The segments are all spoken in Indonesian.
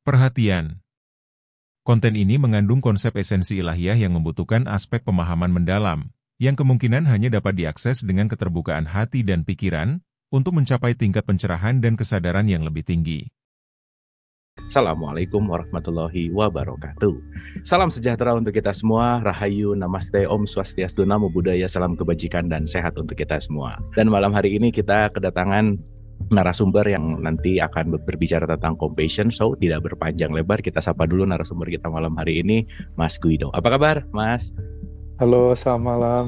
Perhatian, konten ini mengandung konsep esensi ilahiyah yang membutuhkan aspek pemahaman mendalam, yang kemungkinan hanya dapat diakses dengan keterbukaan hati dan pikiran, untuk mencapai tingkat pencerahan dan kesadaran yang lebih tinggi. Assalamualaikum warahmatullahi wabarakatuh. Salam sejahtera untuk kita semua. Rahayu, Namaste, Om Swastiastu, Namo Buddhaya, salam kebajikan dan sehat untuk kita semua. Dan malam hari ini kita kedatangan narasumber yang nanti akan berbicara tentang compassion. So tidak berpanjang lebar, kita sapa dulu narasumber kita malam hari ini, Mas Guido. Apa kabar, Mas? Halo, selamat malam,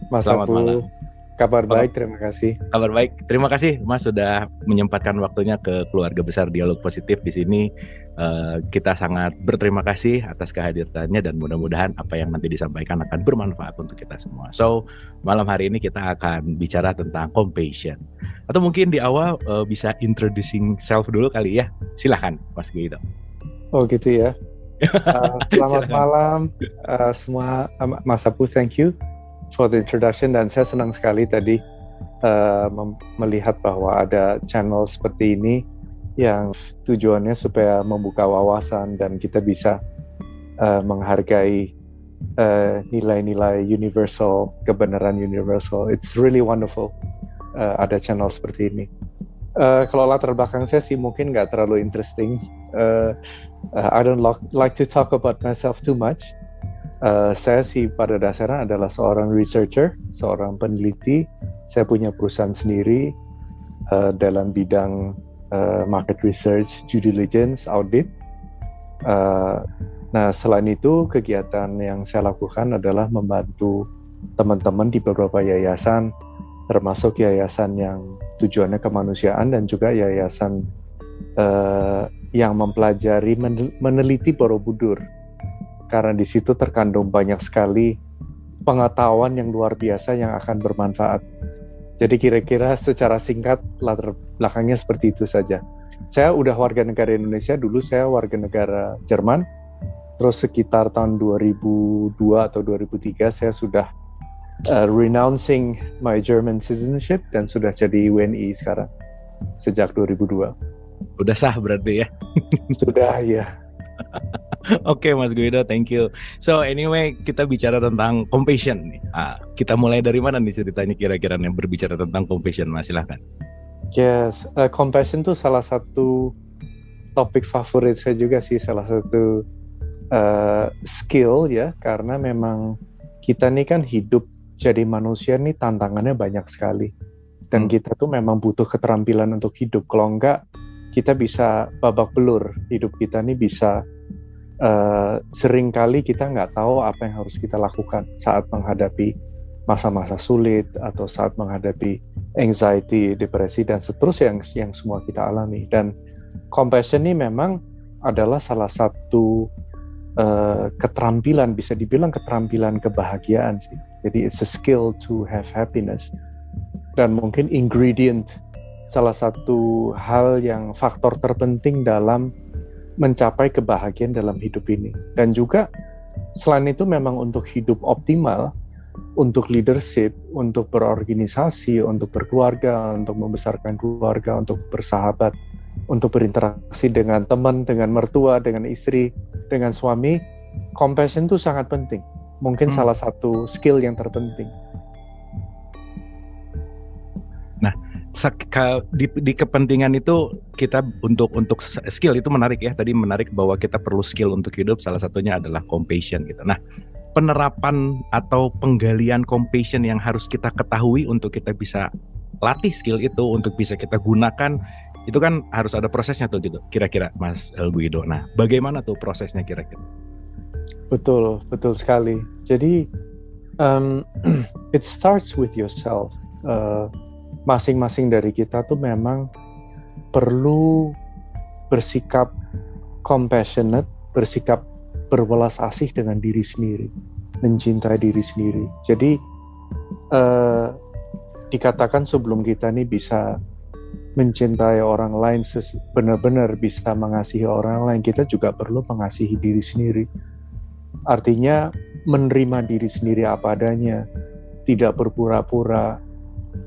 Mas Selamat Apu. malam. Kabar baik, terima kasih. Kabar baik. Terima kasih Mas sudah menyempatkan waktunya ke keluarga besar Dialog Positif di sini. Kita sangat berterima kasih atas kehadirannya dan mudah-mudahan apa yang nanti disampaikan akan bermanfaat untuk kita semua. So, malam hari ini kita akan bicara tentang compassion. Atau mungkin di awal bisa introducing self dulu kali ya. Silahkan Mas Guido. Oh gitu ya. Selamat malam semua, Mas Apu, thank you for the introduction, dan saya senang sekali tadi melihat bahwa ada channel seperti ini yang tujuannya supaya membuka wawasan dan kita bisa menghargai nilai-nilai universal, kebenaran universal. It's really wonderful ada channel seperti ini. Kalau latar belakang saya sih mungkin nggak terlalu interesting. I don't like to talk about myself too much. Saya sih pada dasarnya adalah seorang researcher, seorang peneliti. Saya punya perusahaan sendiri dalam bidang market research, due diligence, audit. Nah, selain itu kegiatan yang saya lakukan adalah membantu teman-teman di beberapa yayasan, termasuk yayasan yang tujuannya kemanusiaan dan juga yayasan yang mempelajari meneliti Borobudur. Karena di situ terkandung banyak sekali pengetahuan yang luar biasa yang akan bermanfaat. Jadi kira-kira secara singkat latar belakangnya seperti itu saja. Saya udah warga negara Indonesia, dulu saya warga negara Jerman. Terus sekitar tahun 2002 atau 2003 saya sudah renouncing my German citizenship dan sudah jadi WNI sekarang sejak 2002. Udah sah berarti ya? Sudah ya. Oke, Mas Guido, thank you. So anyway, kita bicara tentang compassion nih. Kita mulai dari mana nih ceritanya kira-kira yang berbicara tentang compassion, Mas? Silahkan. Yes, compassion itu salah satu topik favorit saya juga sih, salah satu skill ya, karena memang kita nih kan hidup jadi manusia nih tantangannya banyak sekali. Dan kita tuh memang butuh keterampilan untuk hidup. Kalau enggak, kita bisa babak belur. Hidup kita nih bisa sering kali kita nggak tahu apa yang harus kita lakukan saat menghadapi masa-masa sulit atau saat menghadapi anxiety, depresi dan seterusnya yang semua kita alami. Dan compassion ini memang adalah salah satu keterampilan, bisa dibilang keterampilan kebahagiaan sih. Jadi it's a skill to have happiness, dan mungkin ingredient, salah satu hal yang faktor terpenting dalam mencapai kebahagiaan dalam hidup ini. Dan juga selain itu memang untuk hidup optimal, untuk leadership, untuk berorganisasi, untuk berkeluarga, untuk membesarkan keluarga, untuk bersahabat, untuk berinteraksi dengan teman, dengan mertua, dengan istri, dengan suami, compassion itu sangat penting. Mungkin salah satu skill yang terpenting. Nah, di kepentingan itu kita untuk skill itu menarik ya. Tadi menarik bahwa kita perlu skill untuk hidup, salah satunya adalah compassion gitu. Nah, penerapan atau penggalian compassion yang harus kita ketahui untuk kita bisa latih skill itu, untuk bisa kita gunakan, itu kan harus ada prosesnya tuh gitu. Kira-kira Mas Guido. Nah, bagaimana tuh prosesnya kira-kira? Betul sekali. Jadi it starts with yourself. Masing-masing dari kita tuh memang perlu bersikap compassionate, bersikap berwelas asih dengan diri sendiri, mencintai diri sendiri. Jadi dikatakan sebelum kita nih bisa mencintai orang lain, benar-benar bisa mengasihi orang lain, kita juga perlu mengasihi diri sendiri. Artinya menerima diri sendiri apa adanya, tidak berpura-pura,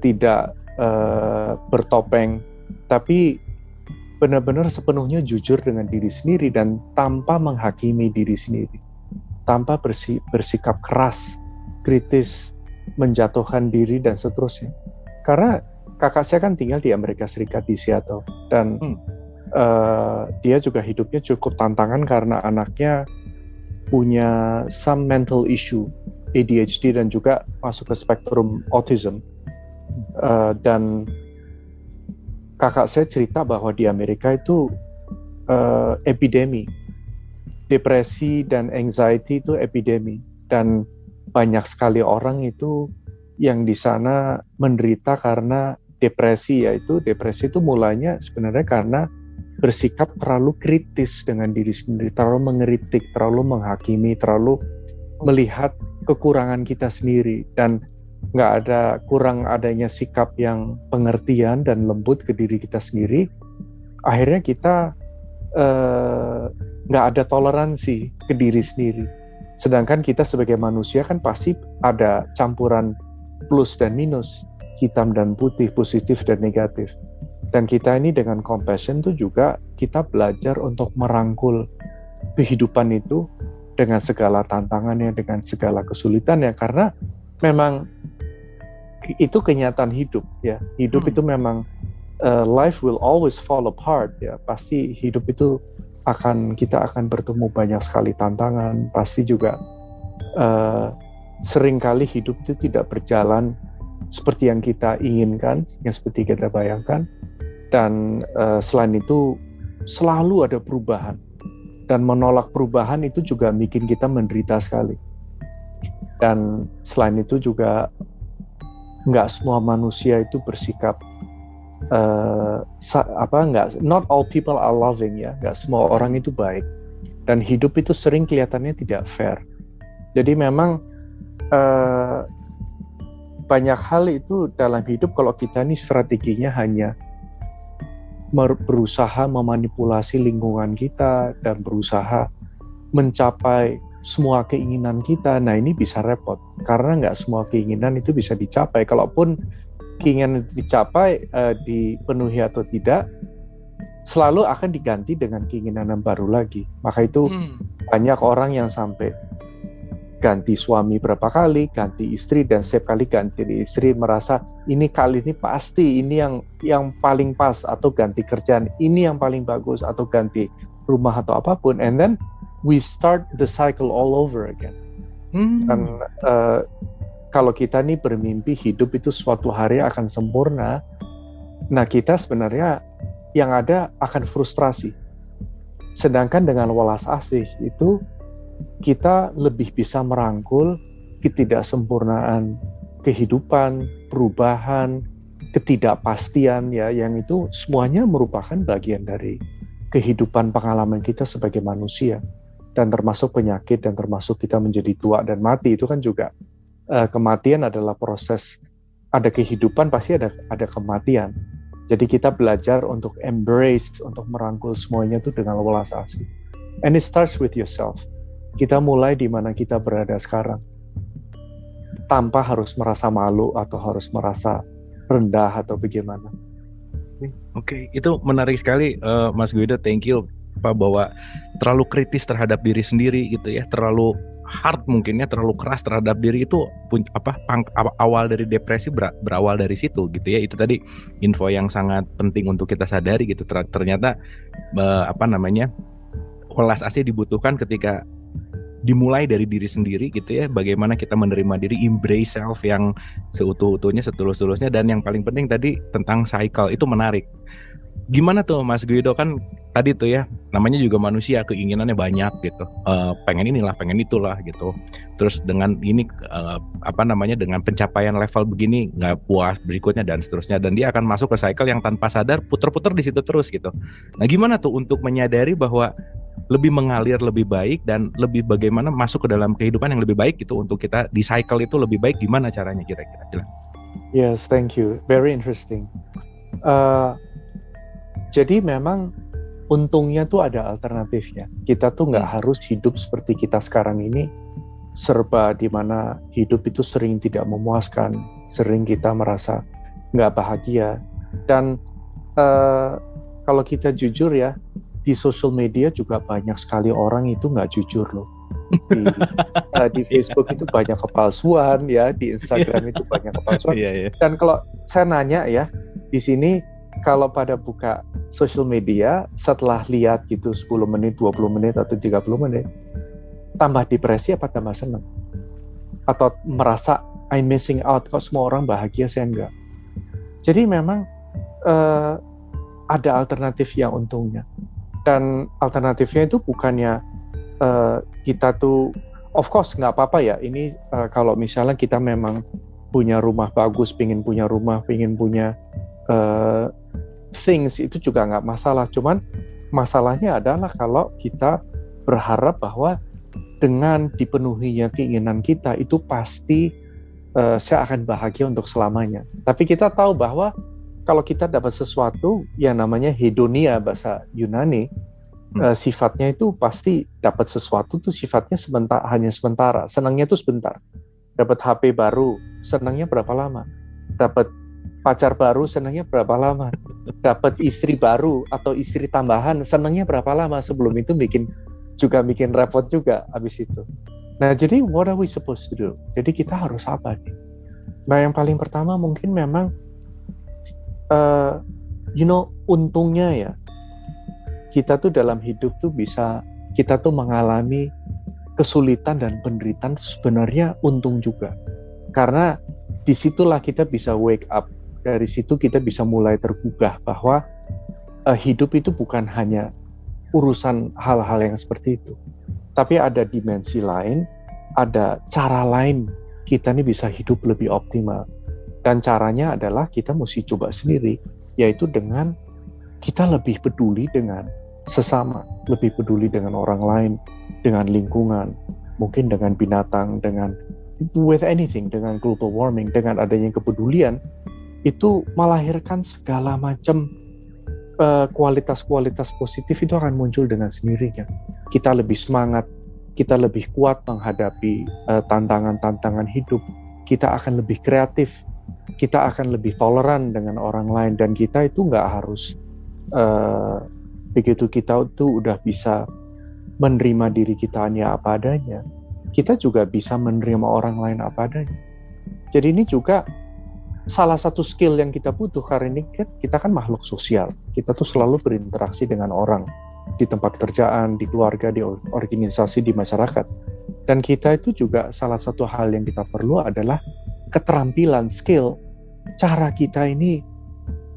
tidak bertopeng, tapi benar-benar sepenuhnya jujur dengan diri sendiri dan tanpa menghakimi diri sendiri, tanpa bersikap keras, kritis, menjatuhkan diri dan seterusnya. Karena kakak saya kan tinggal di Amerika Serikat di Seattle dan dia juga hidupnya cukup tantangan karena anaknya punya some mental issue, ADHD dan juga masuk ke spektrum autism. Dan kakak saya cerita bahwa di Amerika itu epidemi, depresi dan anxiety itu epidemi, dan banyak sekali orang itu yang di sana menderita karena depresi, yaitu depresi itu mulanya sebenarnya karena bersikap terlalu kritis dengan diri sendiri, terlalu mengkritik, terlalu menghakimi, terlalu melihat kekurangan kita sendiri, dan nggak ada kurang adanya sikap yang pengertian dan lembut ke diri kita sendiri. Akhirnya kita nggak ada toleransi ke diri sendiri. Sedangkan kita sebagai manusia kan pasti ada campuran plus dan minus, hitam dan putih, positif dan negatif. Dan kita ini dengan compassion tuh juga kita belajar untuk merangkul kehidupan itu dengan segala tantangannya, dengan segala kesulitannya, karena memang itu kenyataan hidup ya. Hidup itu memang life will always fall apart ya. Pasti hidup itu kita akan bertemu banyak sekali tantangan. Pasti juga seringkali hidup itu tidak berjalan seperti yang kita inginkan, yang seperti kita bayangkan. Dan selain itu selalu ada perubahan. Dan menolak perubahan itu juga bikin kita menderita sekali. Dan selain itu juga nggak semua manusia itu bersikap not all people are loving ya, nggak semua orang itu baik, dan hidup itu sering kelihatannya tidak fair. Jadi memang banyak hal itu dalam hidup kalau kita ini strateginya hanya berusaha memanipulasi lingkungan kita dan berusaha mencapai semua keinginan kita, nah ini bisa repot karena nggak semua keinginan itu bisa dicapai. Kalaupun keinginan dicapai, dipenuhi atau tidak, selalu akan diganti dengan keinginan yang baru lagi. Maka itu banyak orang yang sampai ganti suami berapa kali, ganti istri, dan setiap kali ganti istri merasa ini kali ini pasti ini yang paling pas, atau ganti kerjaan ini yang paling bagus, atau ganti rumah atau apapun, and then we start the cycle all over again. Dan kalau kita nih bermimpi hidup itu suatu hari akan sempurna, nah kita sebenarnya yang ada akan frustrasi. Sedangkan dengan welas asih itu kita lebih bisa merangkul ketidaksempurnaan kehidupan, perubahan, ketidakpastian ya, yang itu semuanya merupakan bagian dari kehidupan pengalaman kita sebagai manusia, dan termasuk penyakit, dan termasuk kita menjadi tua dan mati. Itu kan juga kematian adalah proses, ada kehidupan pasti ada kematian. Jadi kita belajar untuk embrace, untuk merangkul semuanya itu dengan welas asih. And it starts with yourself. Kita mulai di mana kita berada sekarang, tanpa harus merasa malu atau harus merasa rendah atau bagaimana. Oke, itu menarik sekali, Mas Guido. Thank you, Pak, bahwa terlalu kritis terhadap diri sendiri gitu ya, terlalu hard mungkin ya, terlalu keras terhadap diri itu awal dari depresi berawal dari situ gitu ya. Itu tadi info yang sangat penting untuk kita sadari gitu. Ternyata welas asih dibutuhkan ketika dimulai dari diri sendiri gitu ya, bagaimana kita menerima diri, embrace self yang seutuh-utuhnya, setulus-tulusnya, dan yang paling penting tadi tentang cycle, itu menarik. Gimana tuh Mas Guido, kan tadi tuh ya, namanya juga manusia, keinginannya banyak gitu, pengen inilah, pengen itulah gitu. Terus dengan ini dengan pencapaian level begini nggak puas berikutnya dan seterusnya, dan dia akan masuk ke cycle yang tanpa sadar puter-puter di situ terus gitu. Nah gimana tuh untuk menyadari bahwa lebih mengalir lebih baik, dan lebih bagaimana masuk ke dalam kehidupan yang lebih baik gitu, untuk kita di cycle itu lebih baik, gimana caranya kira-kira? Yes, thank you. Very interesting. Jadi memang untungnya tuh ada alternatifnya. Kita tuh nggak harus hidup seperti kita sekarang ini, serba di mana hidup itu sering tidak memuaskan, sering kita merasa nggak bahagia. Dan kalau kita jujur ya, di social media juga banyak sekali orang itu nggak jujur loh. Di Facebook itu banyak kepalsuan ya, di Instagram itu banyak kepalsuan. Dan kalau saya nanya ya, di sini kalau pada buka social media setelah lihat gitu 10 menit, 20 menit atau 30 menit, tambah depresi apa tambah senang? Atau merasa I'm missing out, kok semua orang bahagia saya enggak? Jadi memang ada alternatif yang untungnya. Dan alternatifnya itu bukannya kita tuh, of course nggak apa-apa ya, ini kalau misalnya kita memang punya rumah bagus, pengen punya rumah, pengen punya things, itu juga nggak masalah. Cuman masalahnya adalah kalau kita berharap bahwa dengan dipenuhinya keinginan kita, itu pasti saya akan bahagia untuk selamanya. Tapi kita tahu bahwa kalau kita dapat sesuatu yang namanya hedonia bahasa Yunani, sifatnya itu pasti dapat sesuatu tuh sifatnya hanya sementara. Senangnya itu sebentar. Dapat HP baru, senangnya berapa lama? Dapat pacar baru, senangnya berapa lama? Dapat istri baru atau istri tambahan, senangnya berapa lama? Sebelum itu bikin repot juga habis itu. Nah, jadi what are we supposed to do? Jadi kita harus apa nih? Nah, yang paling pertama mungkin memang untungnya ya, kita tuh dalam hidup tuh bisa, kita tuh mengalami kesulitan dan penderitaan sebenarnya untung juga. Karena disitulah kita bisa wake up, dari situ kita bisa mulai tergugah bahwa hidup itu bukan hanya urusan hal-hal yang seperti itu. Tapi ada dimensi lain, ada cara lain kita nih bisa hidup lebih optimal. Dan caranya adalah kita mesti coba sendiri, yaitu dengan kita lebih peduli dengan sesama, lebih peduli dengan orang lain, dengan lingkungan, mungkin dengan binatang, dengan with anything, dengan global warming, dengan adanya kepedulian, itu melahirkan segala macam kualitas-kualitas positif itu akan muncul dengan sendirinya. Kita lebih semangat, kita lebih kuat menghadapi tantangan-tantangan hidup, kita akan lebih kreatif, kita akan lebih toleran dengan orang lain, dan kita itu nggak harus begitu kita itu udah bisa menerima diri kita hanya apa adanya, kita juga bisa menerima orang lain apa adanya. Jadi ini juga salah satu skill yang kita butuh, karena ini kita kan makhluk sosial. Kita tuh selalu berinteraksi dengan orang di tempat kerjaan, di keluarga, di organisasi, di masyarakat. Dan kita itu juga salah satu hal yang kita perlu adalah keterampilan, skill, cara kita ini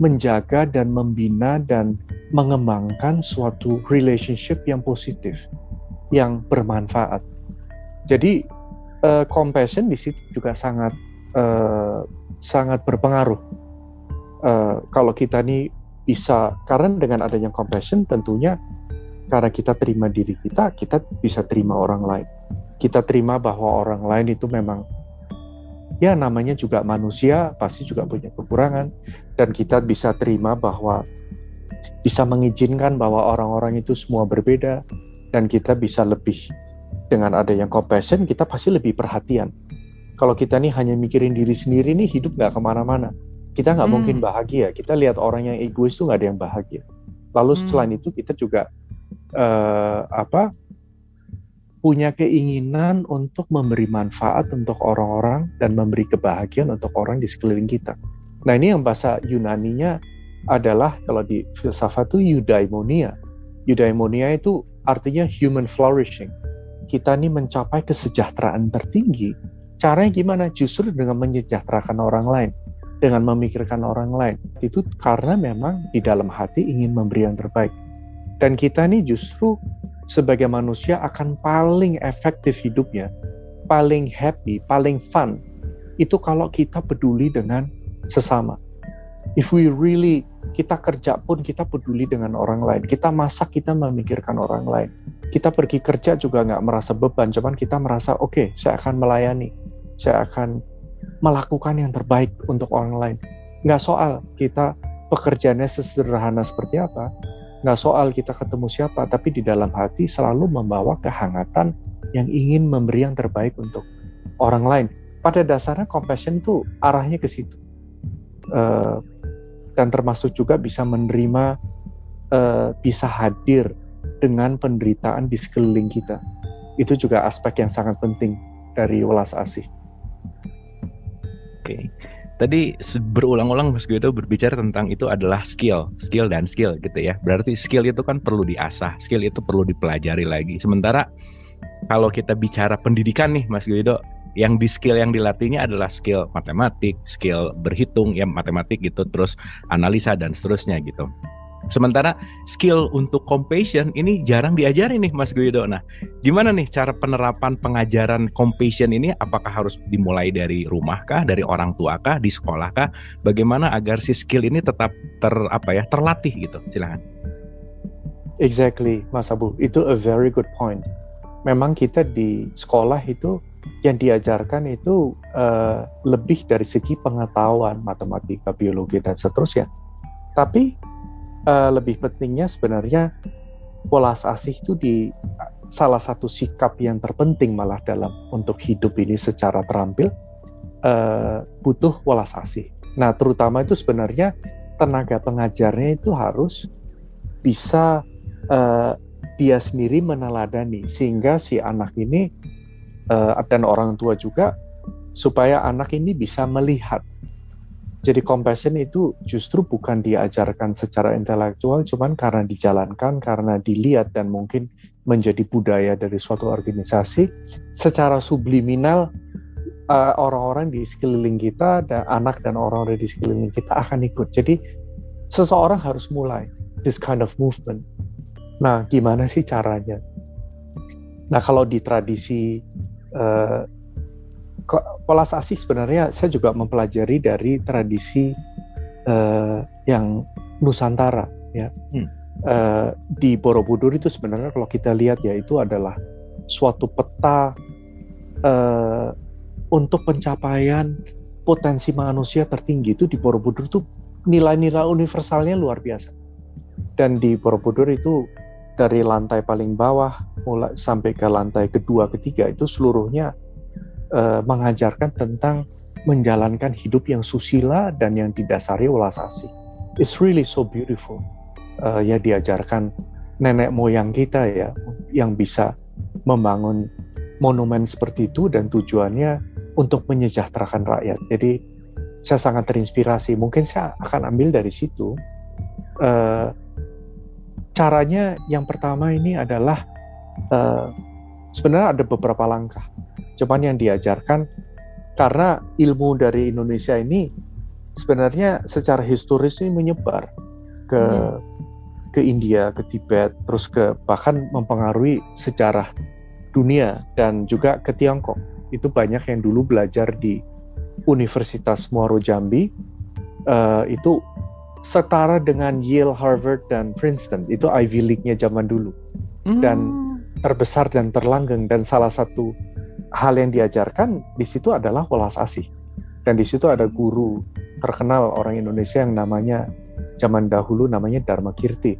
menjaga dan membina dan mengembangkan suatu relationship yang positif, yang bermanfaat. Jadi compassion di situ juga sangat berpengaruh. Kalau kita nih bisa, karena dengan adanya compassion tentunya karena kita terima diri kita bisa terima orang lain. Kita terima bahwa orang lain itu memang ya namanya juga manusia, pasti juga punya kekurangan, dan kita bisa terima bahwa bisa mengizinkan bahwa orang-orang itu semua berbeda, dan kita bisa lebih, dengan adanya compassion kita pasti lebih perhatian. Kalau kita nih hanya mikirin diri sendiri nih, hidup nggak kemana-mana. Kita nggak mungkin bahagia. Kita lihat orang yang egois tuh nggak ada yang bahagia. Lalu selain itu kita juga punya keinginan untuk memberi manfaat untuk orang-orang dan memberi kebahagiaan untuk orang di sekeliling kita. Nah, ini yang bahasa Yunaninya adalah, kalau di filsafat itu eudaimonia. Eudaimonia itu artinya human flourishing. Kita ini mencapai kesejahteraan tertinggi. Caranya gimana? Justru dengan menyejahterakan orang lain, dengan memikirkan orang lain. Itu karena memang di dalam hati ingin memberi yang terbaik. Dan kita ini justru sebagai manusia akan paling efektif hidupnya, paling happy, paling fun, itu kalau kita peduli dengan sesama. If we really, kita kerja pun kita peduli dengan orang lain, kita masak kita memikirkan orang lain, kita pergi kerja juga nggak merasa beban, cuman kita merasa oke, saya akan melayani, saya akan melakukan yang terbaik untuk orang lain. Nggak soal kita pekerjaannya sesederhana seperti apa, nggak soal kita ketemu siapa, tapi di dalam hati selalu membawa kehangatan yang ingin memberi yang terbaik untuk orang lain. Pada dasarnya compassion itu arahnya ke situ. Dan termasuk juga bisa menerima bisa hadir dengan penderitaan di sekeliling kita. Itu juga aspek yang sangat penting dari welas asih. Oke. Tadi berulang-ulang Mas Guido berbicara tentang itu adalah skill dan skill gitu ya. Berarti skill itu kan perlu diasah, skill itu perlu dipelajari lagi. Sementara kalau kita bicara pendidikan nih Mas Guido, yang di skill yang dilatihnya adalah skill matematik, skill berhitung ya matematik gitu, terus analisa dan seterusnya gitu. Sementara skill untuk compassion ini jarang diajarin nih Mas Guido. Nah, gimana nih cara penerapan pengajaran compassion ini? Apakah harus dimulai dari rumah kah, dari orang tua kah, di sekolah kah? Bagaimana agar si skill ini tetap terlatih gitu? Silakan. Exactly, Mas Abu. Itu a very good point. Memang kita di sekolah itu yang diajarkan itu lebih dari segi pengetahuan matematika, biologi dan seterusnya. Tapi lebih pentingnya sebenarnya welas asih itu di salah satu sikap yang terpenting malah dalam untuk hidup ini secara terampil butuh welas asih. Nah, terutama itu sebenarnya tenaga pengajarnya itu harus bisa dia sendiri meneladani sehingga si anak ini dan orang tua juga supaya anak ini bisa melihat. Jadi compassion itu justru bukan diajarkan secara intelektual, cuman karena dijalankan, karena dilihat dan mungkin menjadi budaya dari suatu organisasi, secara subliminal orang-orang di sekeliling kita, dan anak dan orang-orang di sekeliling kita akan ikut. Jadi seseorang harus mulai this kind of movement. Nah, gimana sih caranya? Nah, kalau di tradisi welas asih sebenarnya saya juga mempelajari dari tradisi yang Nusantara ya. Di Borobudur itu sebenarnya kalau kita lihat ya itu adalah suatu peta untuk pencapaian potensi manusia tertinggi. Itu di Borobudur tuh nilai-nilai universalnya luar biasa. Dan di Borobudur itu dari lantai paling bawah mulai sampai ke lantai kedua, ketiga itu seluruhnya mengajarkan tentang menjalankan hidup yang susila dan yang didasari welas asih. It's really so beautiful. Ya diajarkan nenek moyang kita ya yang bisa membangun monumen seperti itu dan tujuannya untuk menyejahterakan rakyat. Jadi saya sangat terinspirasi. Mungkin saya akan ambil dari situ. Caranya yang pertama ini adalah sebenarnya ada beberapa langkah. Cuman yang diajarkan karena ilmu dari Indonesia ini sebenarnya secara historis ini menyebar ke India, ke Tibet, terus ke bahkan mempengaruhi sejarah dunia dan juga ke Tiongkok. Itu banyak yang dulu belajar di Universitas Muaro Jambi, itu setara dengan Yale, Harvard dan Princeton. Itu Ivy League-nya zaman dulu dan terbesar dan terlanggeng. Dan salah satu hal yang diajarkan di situ adalah welas asih. Dan di situ ada guru terkenal orang Indonesia yang namanya zaman dahulu namanya Dharma Kirti.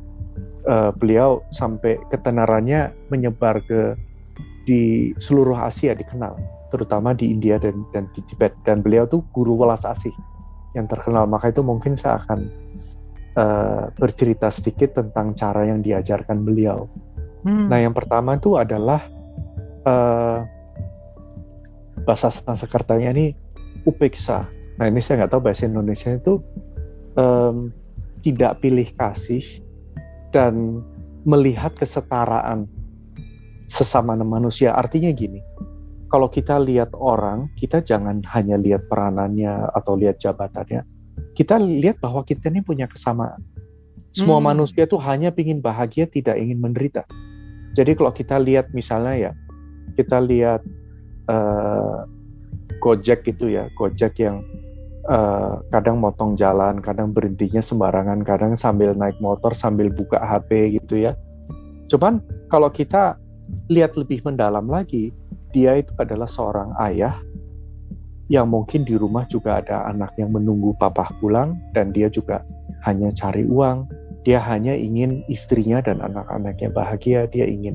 Beliau sampai ketenarannya menyebar di seluruh Asia dikenal, terutama di India dan di Tibet. Dan beliau tuh guru welas asih yang terkenal. Maka itu mungkin saya akan bercerita sedikit tentang cara yang diajarkan beliau. Nah, yang pertama itu adalah bahasa Sanskertanya ini upeksa. Nah, ini saya nggak tahu bahasa Indonesia itu tidak pilih kasih dan melihat kesetaraan sesama manusia. Artinya gini, kalau kita lihat orang, kita jangan hanya lihat peranannya atau lihat jabatannya. Kita lihat bahwa kita ini punya kesamaan. Semua manusia itu hanya ingin bahagia, tidak ingin menderita. Jadi kalau kita lihat misalnya ya, kita lihat Gojek gitu ya, Gojek yang kadang motong jalan, kadang berhentinya sembarangan, kadang sambil naik motor, sambil buka HP gitu ya. Cuman kalau kita lihat lebih mendalam lagi, dia itu adalah seorang ayah yang mungkin di rumah juga ada anak yang menunggu papa pulang dan dia juga hanya cari uang. Dia hanya ingin istrinya dan anak-anaknya bahagia, dia ingin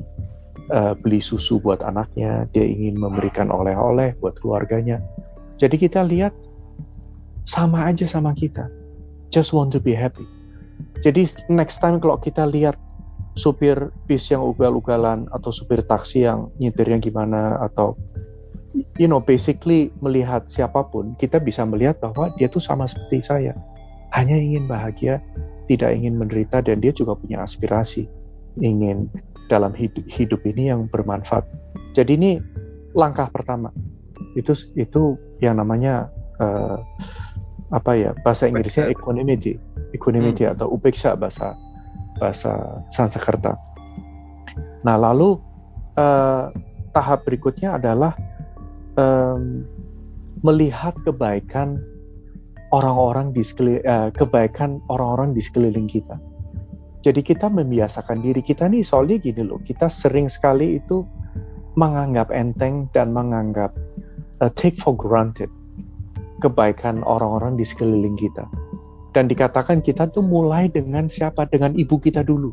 beli susu buat anaknya, dia ingin memberikan oleh-oleh buat keluarganya. Jadi kita lihat sama aja sama kita, just want to be happy. Jadi next time kalau kita lihat supir bis yang ugal-ugalan atau supir taksi yang nyetirnya gimana, atau basically melihat siapapun, kita bisa melihat bahwa dia tuh sama seperti saya, hanya ingin bahagia, tidak ingin menderita, dan dia juga punya aspirasi ingin dalam hidup ini yang bermanfaat. Jadi ini langkah pertama, itu yang namanya bahasa Inggrisnya equanimity atau upeksha bahasa Sanskerta. Nah, lalu tahap berikutnya adalah melihat kebaikan orang-orang di sekeliling kita. Jadi kita membiasakan diri kita nih, soalnya gini loh, kita sering sekali itu menganggap enteng dan menganggap take for granted kebaikan orang-orang di sekeliling kita. Dan dikatakan kita tuh mulai dengan siapa? Dengan ibu kita dulu.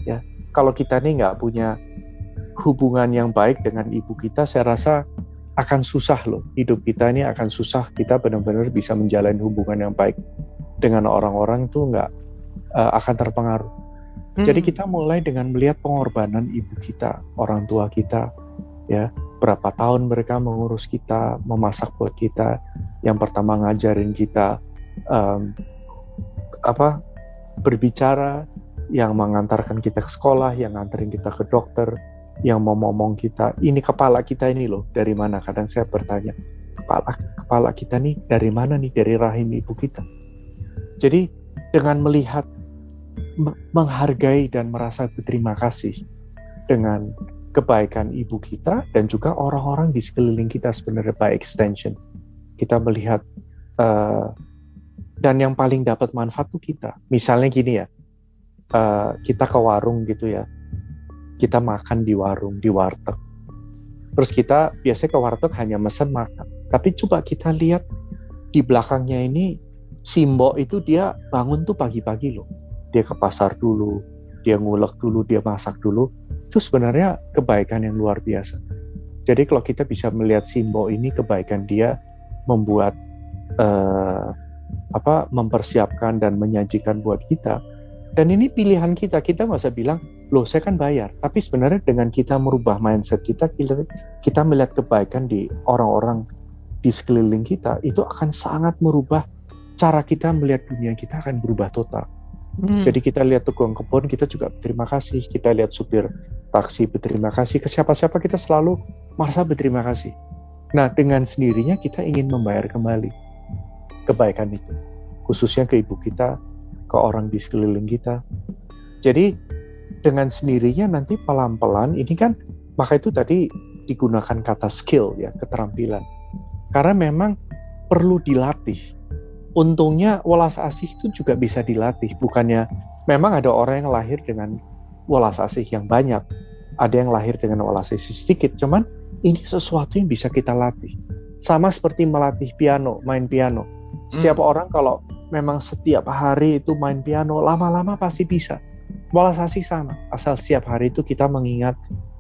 Ya, kalau kita nih nggak punya hubungan yang baik dengan ibu kita, saya rasa akan susah loh. Hidup kita ini akan susah. Kita benar-benar bisa menjalani hubungan yang baik dengan orang-orang tuh nggak akan terpengaruh. Jadi kita mulai dengan melihat pengorbanan ibu kita, orang tua kita, ya. Berapa tahun mereka mengurus kita, memasak buat kita, yang pertama ngajarin kita berbicara, yang mengantarkan kita ke sekolah, yang nganterin kita ke dokter, yang mau ngomong kita, ini kepala kita ini loh, dari mana? Kadang saya bertanya, kepala kita nih dari mana nih? Dari rahim ibu kita. Jadi dengan melihat, menghargai dan merasa berterima kasih dengan kebaikan ibu kita dan juga orang-orang di sekeliling kita, sebenarnya by extension kita melihat dan yang paling dapat manfaat tuh kita. Misalnya gini ya, kita ke warung gitu ya, kita makan di warung, di warteg, terus kita biasanya ke warteg hanya mesen makan, tapi coba kita lihat di belakangnya ini, si Mbok itu dia bangun tuh pagi-pagi loh, dia ke pasar dulu, dia ngulek dulu, dia masak dulu. Itu sebenarnya kebaikan yang luar biasa. Jadi kalau kita bisa melihat Simbo ini, kebaikan dia membuat mempersiapkan dan menyajikan buat kita. Dan ini pilihan kita nggak usah bilang, loh saya kan bayar. Tapi sebenarnya dengan kita merubah mindset kita melihat kebaikan di orang-orang di sekeliling kita, itu akan sangat merubah cara kita melihat dunia, kita akan berubah total. Jadi kita lihat tukang kebun, kita juga berterima kasih. Kita lihat supir taksi, berterima kasih. Ke siapa-siapa kita selalu merasa berterima kasih. Nah, dengan sendirinya kita ingin membayar kembali kebaikan itu, khususnya ke ibu kita, ke orang di sekeliling kita. Jadi dengan sendirinya nanti pelan-pelan, ini kan, maka itu tadi digunakan kata skill ya, keterampilan. Karena memang perlu dilatih. Untungnya welas asih itu juga bisa dilatih, bukannya memang ada orang yang lahir dengan welas asih yang banyak, ada yang lahir dengan welas asih sedikit, cuman ini sesuatu yang bisa kita latih. Sama seperti melatih piano, main piano. Setiap orang kalau memang setiap hari itu main piano, lama-lama pasti bisa. Welas asih sama, asal setiap hari itu kita mengingat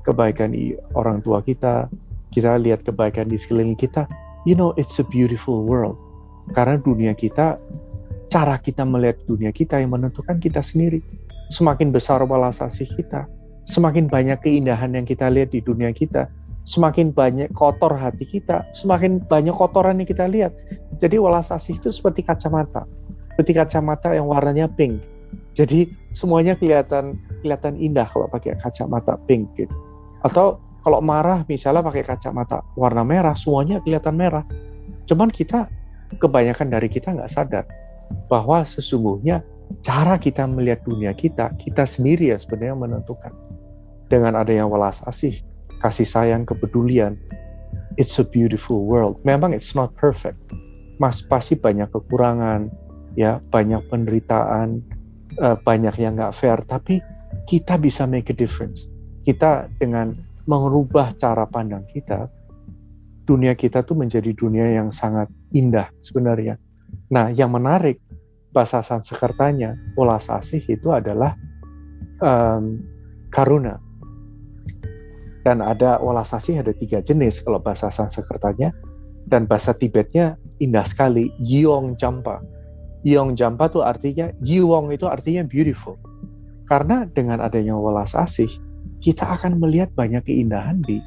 kebaikan orang tua kita lihat kebaikan di sekeliling kita, it's a beautiful world. Karena dunia kita, cara kita melihat dunia kita yang menentukan kita sendiri. Semakin besar welas asih kita, semakin banyak keindahan yang kita lihat di dunia kita, semakin banyak kotor hati kita, semakin banyak kotoran yang kita lihat. Jadi welas asih itu seperti kacamata yang warnanya pink. Jadi semuanya kelihatan indah kalau pakai kacamata pink gitu. Atau kalau marah misalnya pakai kacamata warna merah, semuanya kelihatan merah. Cuman kebanyakan dari kita nggak sadar bahwa sesungguhnya cara kita melihat dunia kita sendiri ya sebenarnya menentukan. Dengan adanya welas asih, kasih sayang, kepedulian, it's a beautiful world. Memang it's not perfect, pasti banyak kekurangan, ya banyak penderitaan, banyak yang nggak fair, tapi kita bisa make a difference. Kita dengan merubah cara pandang kita, dunia kita tuh menjadi dunia yang sangat indah sebenarnya. Nah, yang menarik, bahasa Sanskertanya, welas asih itu adalah karuna. Dan ada welas asih ada 3 jenis kalau bahasa Sanskertanya, dan bahasa Tibetnya indah sekali, Yeong Champa. Yong Jampa tuh artinya, Yiwong itu artinya beautiful. Karena dengan adanya welas asih, kita akan melihat banyak keindahan di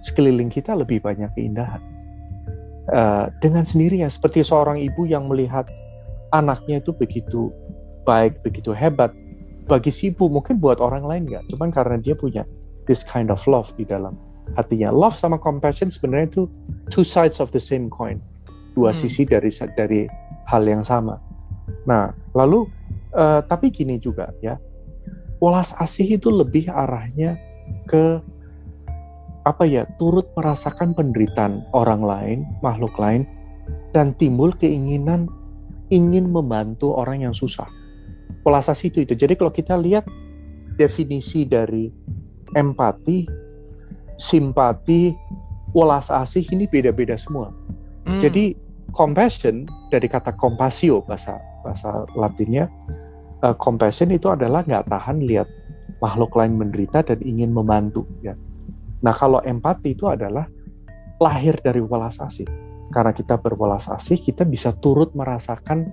sekeliling kita, lebih banyak keindahan. Dengan sendirinya, seperti seorang ibu yang melihat anaknya itu begitu baik, begitu hebat. Bagi si ibu, mungkin buat orang lain nggak. Cuman karena dia punya this kind of love di dalam hatinya. Love sama compassion sebenarnya itu two sides of the same coin. Dua sisi dari hal yang sama. Nah, lalu tapi gini juga ya, welas asih itu lebih arahnya ke turut merasakan penderitaan orang lain, makhluk lain, dan timbul keinginan ingin membantu orang yang susah. Welas asih itu. Jadi kalau kita lihat definisi dari empati, simpati, welas asih ini beda-beda semua. Jadi compassion dari kata compasio bahasa Latinnya, compassion itu adalah nggak tahan lihat makhluk lain menderita dan ingin membantu. Ya. Nah kalau empati itu adalah lahir dari welas asih. Karena kita berwelas asih, kita bisa turut merasakan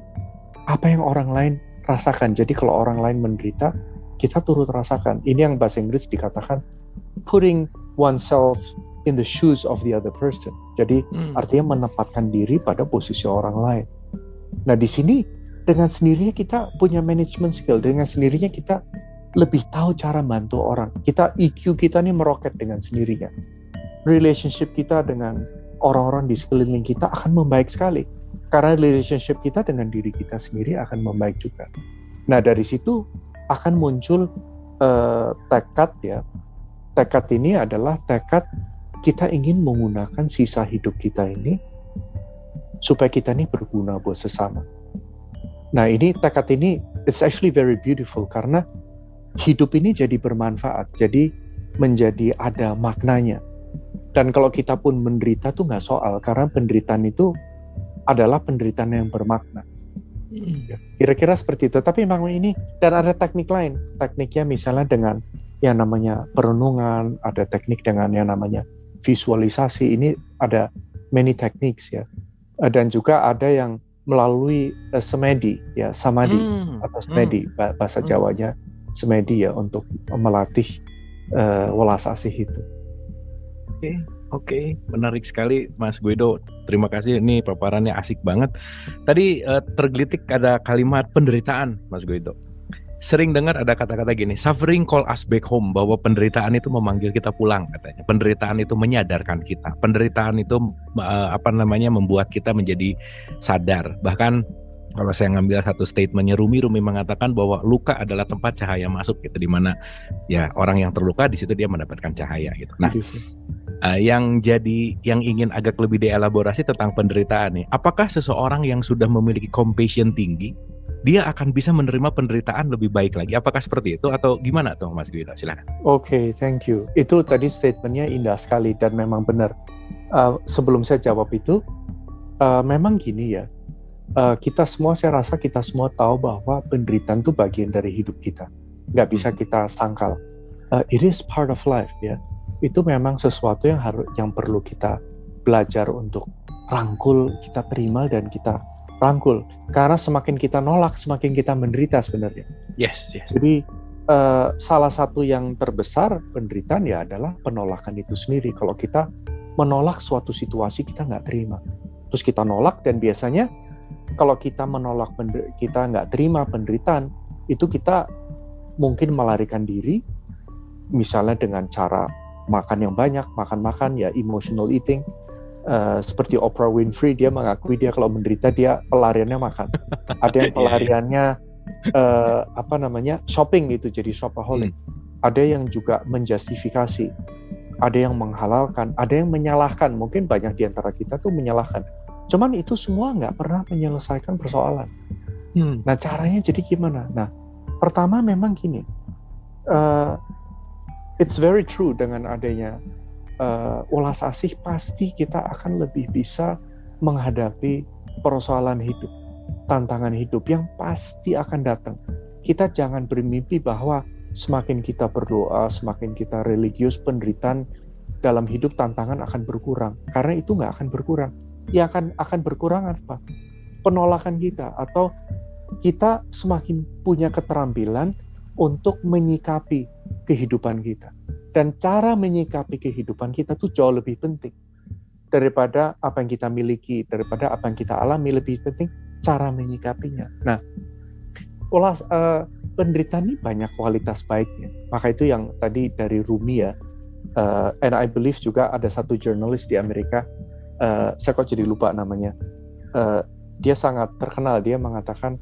apa yang orang lain rasakan. Jadi kalau orang lain menderita, kita turut rasakan. Ini yang bahasa Inggris dikatakan putting oneself in the shoes of the other person. Jadi artinya menempatkan diri pada posisi orang lain. Nah di sini dengan sendirinya kita punya management skill. Dengan sendirinya kita lebih tahu cara bantu orang. EQ kita nih meroket dengan sendirinya. Relationship kita dengan orang-orang di sekeliling kita akan membaik sekali. Karena relationship kita dengan diri kita sendiri akan membaik juga. Nah dari situ akan muncul tekad ya. Tekad ini adalah tekad kita ingin menggunakan sisa hidup kita ini supaya kita ini berguna buat sesama. Nah ini tekad ini, it's actually very beautiful karena hidup ini jadi bermanfaat, jadi menjadi ada maknanya. Dan kalau kita pun menderita tuh nggak soal, karena penderitaan itu adalah penderitaan yang bermakna. Kira-kira seperti itu. Tapi memang ini, dan ada teknik lain. Tekniknya misalnya dengan yang namanya perenungan, ada teknik dengan yang namanya visualisasi. Ini ada many techniques ya. Dan juga ada yang melalui semedi, ya samadhi atau semedi, bahasa Jawanya semedi ya, untuk melatih welas asih itu. Oke, menarik sekali Mas Guido. Terima kasih, ini paparannya asik banget. Tadi tergelitik ada kalimat penderitaan, Mas Guido. Sering dengar ada kata-kata gini, suffering call us back home, bahwa penderitaan itu memanggil kita pulang katanya. Penderitaan itu menyadarkan kita. Penderitaan itu membuat kita menjadi sadar. Bahkan kalau saya ngambil satu statementnya Rumi mengatakan bahwa luka adalah tempat cahaya masuk gitu, di mana ya orang yang terluka di situ dia mendapatkan cahaya gitu. Nah, yang ingin agak lebih dielaborasi tentang penderitaan nih. Apakah seseorang yang sudah memiliki compassion tinggi, dia akan bisa menerima penderitaan lebih baik lagi? Apakah seperti itu atau gimana tuh Mas Guido? Silakan. Oke, thank you. Itu tadi statementnya indah sekali dan memang benar. Sebelum saya jawab itu, memang gini ya. Saya rasa kita semua tahu bahwa penderitaan itu bagian dari hidup kita. Nggak bisa kita sangkal. It is part of life ya. Itu memang sesuatu yang perlu kita belajar untuk rangkul, kita terima dan kita rangkul. Karena semakin kita nolak, semakin kita menderita sebenarnya. Yes. Jadi salah satu yang terbesar penderitaan ya adalah penolakan itu sendiri. Kalau kita menolak suatu situasi, kita nggak terima. Terus kita nolak, dan biasanya kalau kita menolak, kita nggak terima penderitaan, itu kita mungkin melarikan diri, misalnya dengan cara makan yang banyak, makan ya, emotional eating. Seperti Oprah Winfrey, dia mengakui dia kalau menderita dia pelariannya makan. Ada yang pelariannya shopping gitu, jadi shopaholic. Ada yang juga menjustifikasi, ada yang menghalalkan, ada yang menyalahkan. Mungkin banyak di antara kita tuh menyalahkan. Cuman itu semua nggak pernah menyelesaikan persoalan. Nah caranya jadi gimana? Nah pertama memang gini, it's very true, dengan adanya welas asih pasti kita akan lebih bisa menghadapi persoalan hidup, tantangan hidup yang pasti akan datang. Kita jangan bermimpi bahwa semakin kita berdoa, semakin kita religius, penderitaan dalam hidup, tantangan akan berkurang. Karena itu nggak akan berkurang. Ya akan berkurang apa? penolakan kita, atau kita semakin punya keterampilan untuk menyikapi kehidupan kita. Dan cara menyikapi kehidupan kita tuh jauh lebih penting daripada apa yang kita miliki, daripada apa yang kita alami. Lebih penting cara menyikapinya. Nah, penderitaan ini banyak kualitas baiknya. Maka itu yang tadi dari Rumi ya, and I believe juga ada satu jurnalis di Amerika, saya kok jadi lupa namanya, dia sangat terkenal, dia mengatakan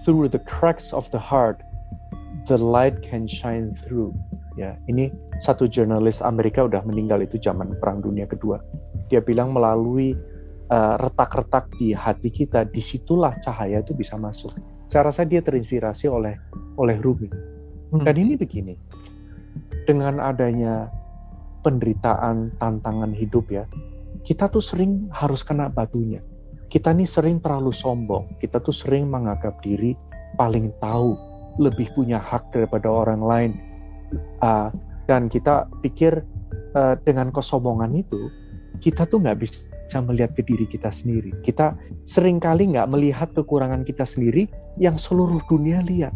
through the cracks of the heart the light can shine through. Ya, ini satu jurnalis Amerika udah meninggal, itu zaman Perang Dunia Kedua. Dia bilang melalui retak-retak di hati kita, disitulah cahaya itu bisa masuk. Saya rasa dia terinspirasi oleh Rumi. Dan ini begini, dengan adanya penderitaan, tantangan hidup ya, kita tuh sering harus kena batunya. Kita nih sering terlalu sombong, kita tuh sering menganggap diri paling tahu, lebih punya hak daripada orang lain. Dan kita pikir dengan kesombongan itu, kita tuh nggak bisa melihat ke diri kita sendiri. Kita seringkali nggak melihat kekurangan kita sendiri yang seluruh dunia lihat.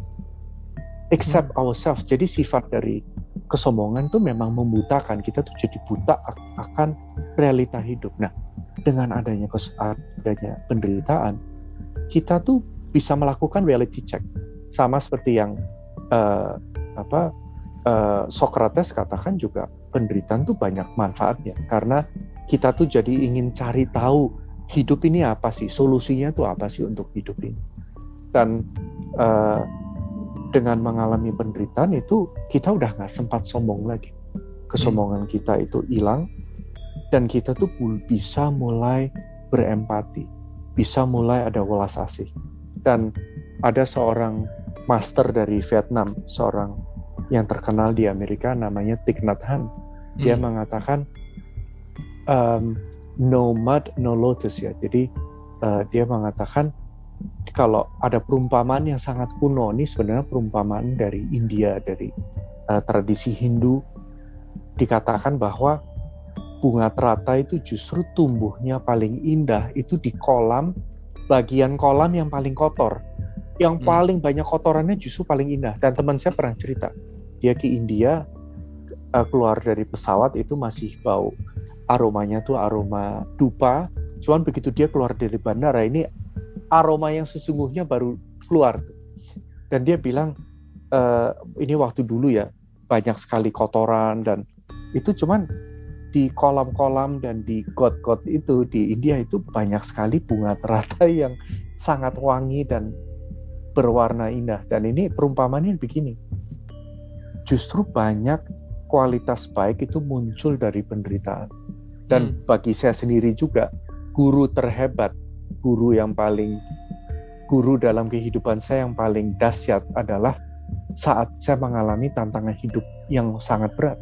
Except ourselves. Jadi sifat dari kesombongan itu memang membutakan. Kita tuh jadi buta akan realita hidup. Nah, dengan adanya penderitaan, kita tuh bisa melakukan reality check. Sama seperti yang Socrates katakan juga, penderitaan tuh banyak manfaatnya. Karena kita tuh jadi ingin cari tahu hidup ini apa sih, solusinya tuh apa sih untuk hidup ini. Dan dengan mengalami penderitaan itu, kita udah gak sempat sombong lagi. Kesombongan kita itu hilang, dan kita tuh bisa mulai berempati, bisa mulai ada welas asih. Dan ada seorang master dari Vietnam, seorang yang terkenal di Amerika, namanya Thich Nhat Hanh. Dia mengatakan no mud, no lotus ya. Jadi dia mengatakan kalau ada perumpamaan yang sangat kuno, ini sebenarnya perumpamaan dari India, dari tradisi Hindu, dikatakan bahwa bunga teratai itu justru tumbuhnya paling indah itu di bagian kolam yang paling kotor. Yang paling banyak kotorannya justru paling indah. Dan teman saya pernah cerita, dia ke India, keluar dari pesawat itu masih bau. Aromanya tuh aroma dupa. Cuman begitu dia keluar dari bandara, ini aroma yang sesungguhnya baru keluar. Dan dia bilang, ini waktu dulu ya, banyak sekali kotoran, dan itu cuman di kolam-kolam dan di got-got itu di India itu banyak sekali bunga teratai yang sangat wangi dan berwarna indah. Dan ini perumpamannya begini, justru banyak kualitas baik itu muncul dari penderitaan. Dan bagi saya sendiri juga, guru terhebat, guru dalam kehidupan saya yang paling dahsyat adalah saat saya mengalami tantangan hidup yang sangat berat.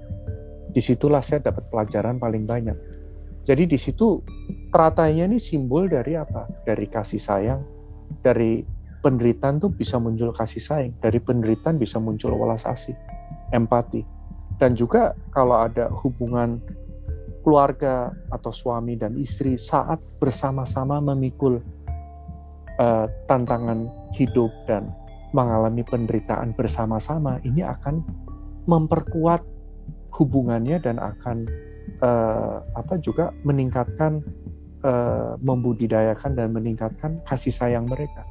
Disitulah saya dapat pelajaran paling banyak. Jadi di situ teratainya ini simbol dari apa? Dari kasih sayang. Dari penderitaan tuh bisa muncul kasih sayang. Dari penderitaan bisa muncul welas asih, empati. Dan juga kalau ada hubungan keluarga atau suami dan istri saat bersama-sama memikul tantangan hidup dan mengalami penderitaan bersama-sama, ini akan memperkuat hubungannya dan akan juga meningkatkan, membudidayakan dan meningkatkan kasih sayang mereka.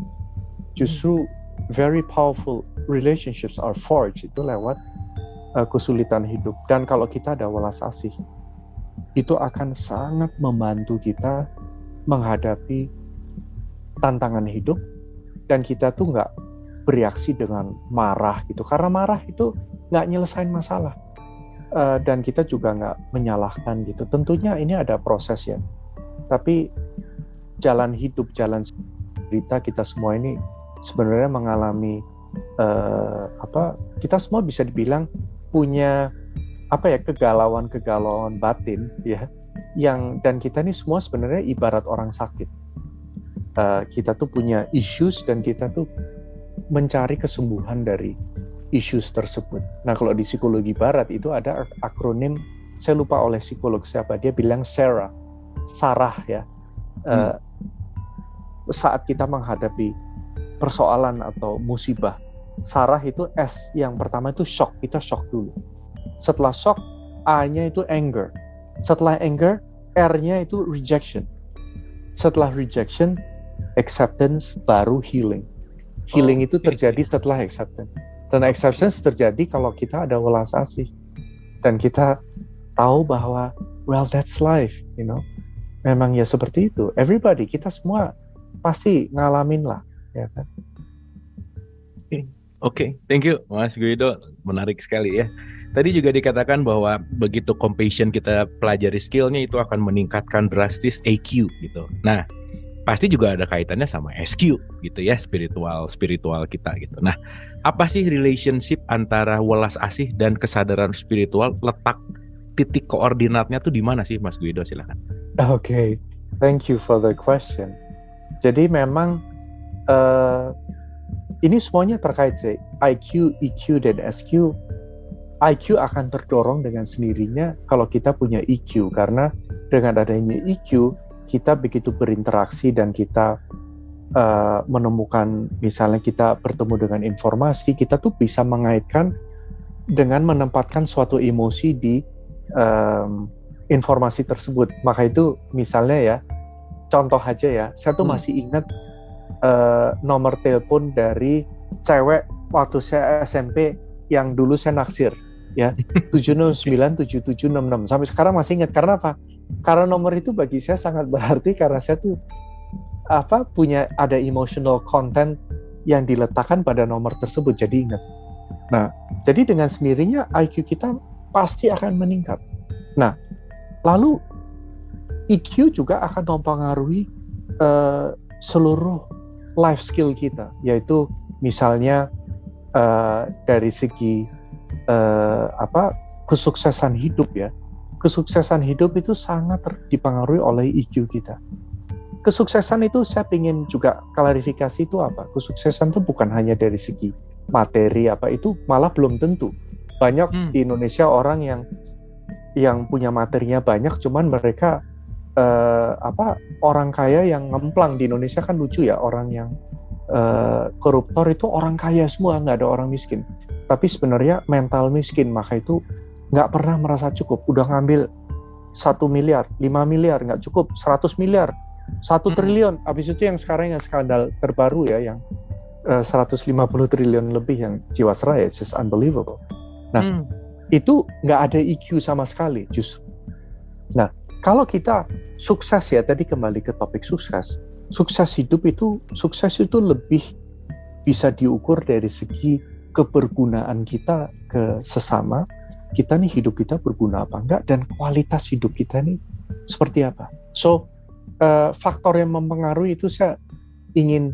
Justru very powerful relationships are forged itu lewat kesulitan hidup. Dan kalau kita ada welas asih, itu akan sangat membantu kita menghadapi tantangan hidup, dan kita tuh nggak bereaksi dengan marah gitu, karena marah itu nggak nyelesain masalah. Dan kita juga nggak menyalahkan gitu. Tentunya ini ada proses ya, tapi jalan hidup, jalan cerita kita semua ini sebenarnya mengalami kita semua bisa dibilang punya kegalauan batin ya, dan kita ini semua sebenarnya ibarat orang sakit. Kita tuh punya issues dan kita tuh mencari kesembuhan dari issues tersebut. Nah, kalau di psikologi barat itu ada akronim, saya lupa oleh psikolog siapa, dia bilang SARA. Sarah ya. Saat kita menghadapi persoalan atau musibah, Sarah itu S yang pertama itu shock, kita shock dulu. Setelah shock, A-nya itu anger. Setelah anger, R-nya itu rejection. Setelah rejection, acceptance, baru healing. Healing itu terjadi setelah acceptance. Dan acceptance terjadi kalau kita ada welas asih. Dan kita tahu bahwa, well, that's life, you know. Memang ya seperti itu. Everybody, kita semua pasti ngalamin lah, ya kan. Oke, thank you Mas Guido, menarik sekali ya. Tadi juga dikatakan bahwa begitu compassion kita pelajari skillnya itu akan meningkatkan drastis EQ gitu. Nah, pasti juga ada kaitannya sama SQ gitu ya, spiritual kita gitu. Nah, apa sih relationship antara welas asih dan kesadaran spiritual? Letak titik koordinatnya tuh di mana sih Mas Guido, silakan. Okay, thank you for the question. Jadi memang ini semuanya terkait sih, IQ, EQ, dan SQ. IQ akan terdorong dengan sendirinya kalau kita punya EQ, karena dengan adanya EQ, kita begitu berinteraksi dan kita menemukan, misalnya kita bertemu dengan informasi, kita tuh bisa mengaitkan dengan menempatkan suatu emosi di informasi tersebut. Maka itu misalnya ya, contoh aja ya, saya tuh masih ingat nomor telepon dari cewek waktu saya SMP yang dulu saya naksir ya, 7097766. Sampai sekarang masih ingat. Karena apa? Karena nomor itu bagi saya sangat berarti, karena saya tuh ada emotional content yang diletakkan pada nomor tersebut, jadi ingat. Nah, jadi dengan sendirinya IQ kita pasti akan meningkat. Nah, lalu EQ juga akan mempengaruhi seluruh life skill kita, yaitu misalnya dari segi kesuksesan hidup ya. Kesuksesan hidup itu sangat dipengaruhi oleh EQ kita. Kesuksesan itu saya ingin juga klarifikasi itu apa? Kesuksesan itu bukan hanya dari segi materi apa, itu malah belum tentu. Banyak di Indonesia orang yang punya materinya banyak, cuman mereka orang kaya yang ngemplang. Di Indonesia kan lucu ya, orang yang koruptor itu orang kaya semua, nggak ada orang miskin. Tapi sebenarnya mental miskin, maka itu nggak pernah merasa cukup. Udah ngambil 1 miliar, 5 miliar, nggak cukup, 100 miliar, 1 triliun. Habis itu yang sekarang yang skandal terbaru ya, yang 150 triliun lebih yang Jiwasraya, it's just unbelievable. Nah, itu nggak ada EQ sama sekali justru. Nah, kalau kita sukses ya, tadi kembali ke topik sukses. Sukses itu lebih bisa diukur dari segi kebergunaan kita ke sesama. Kita nih, hidup kita berguna apa enggak, dan kualitas hidup kita nih seperti apa. So, faktor yang mempengaruhi itu saya ingin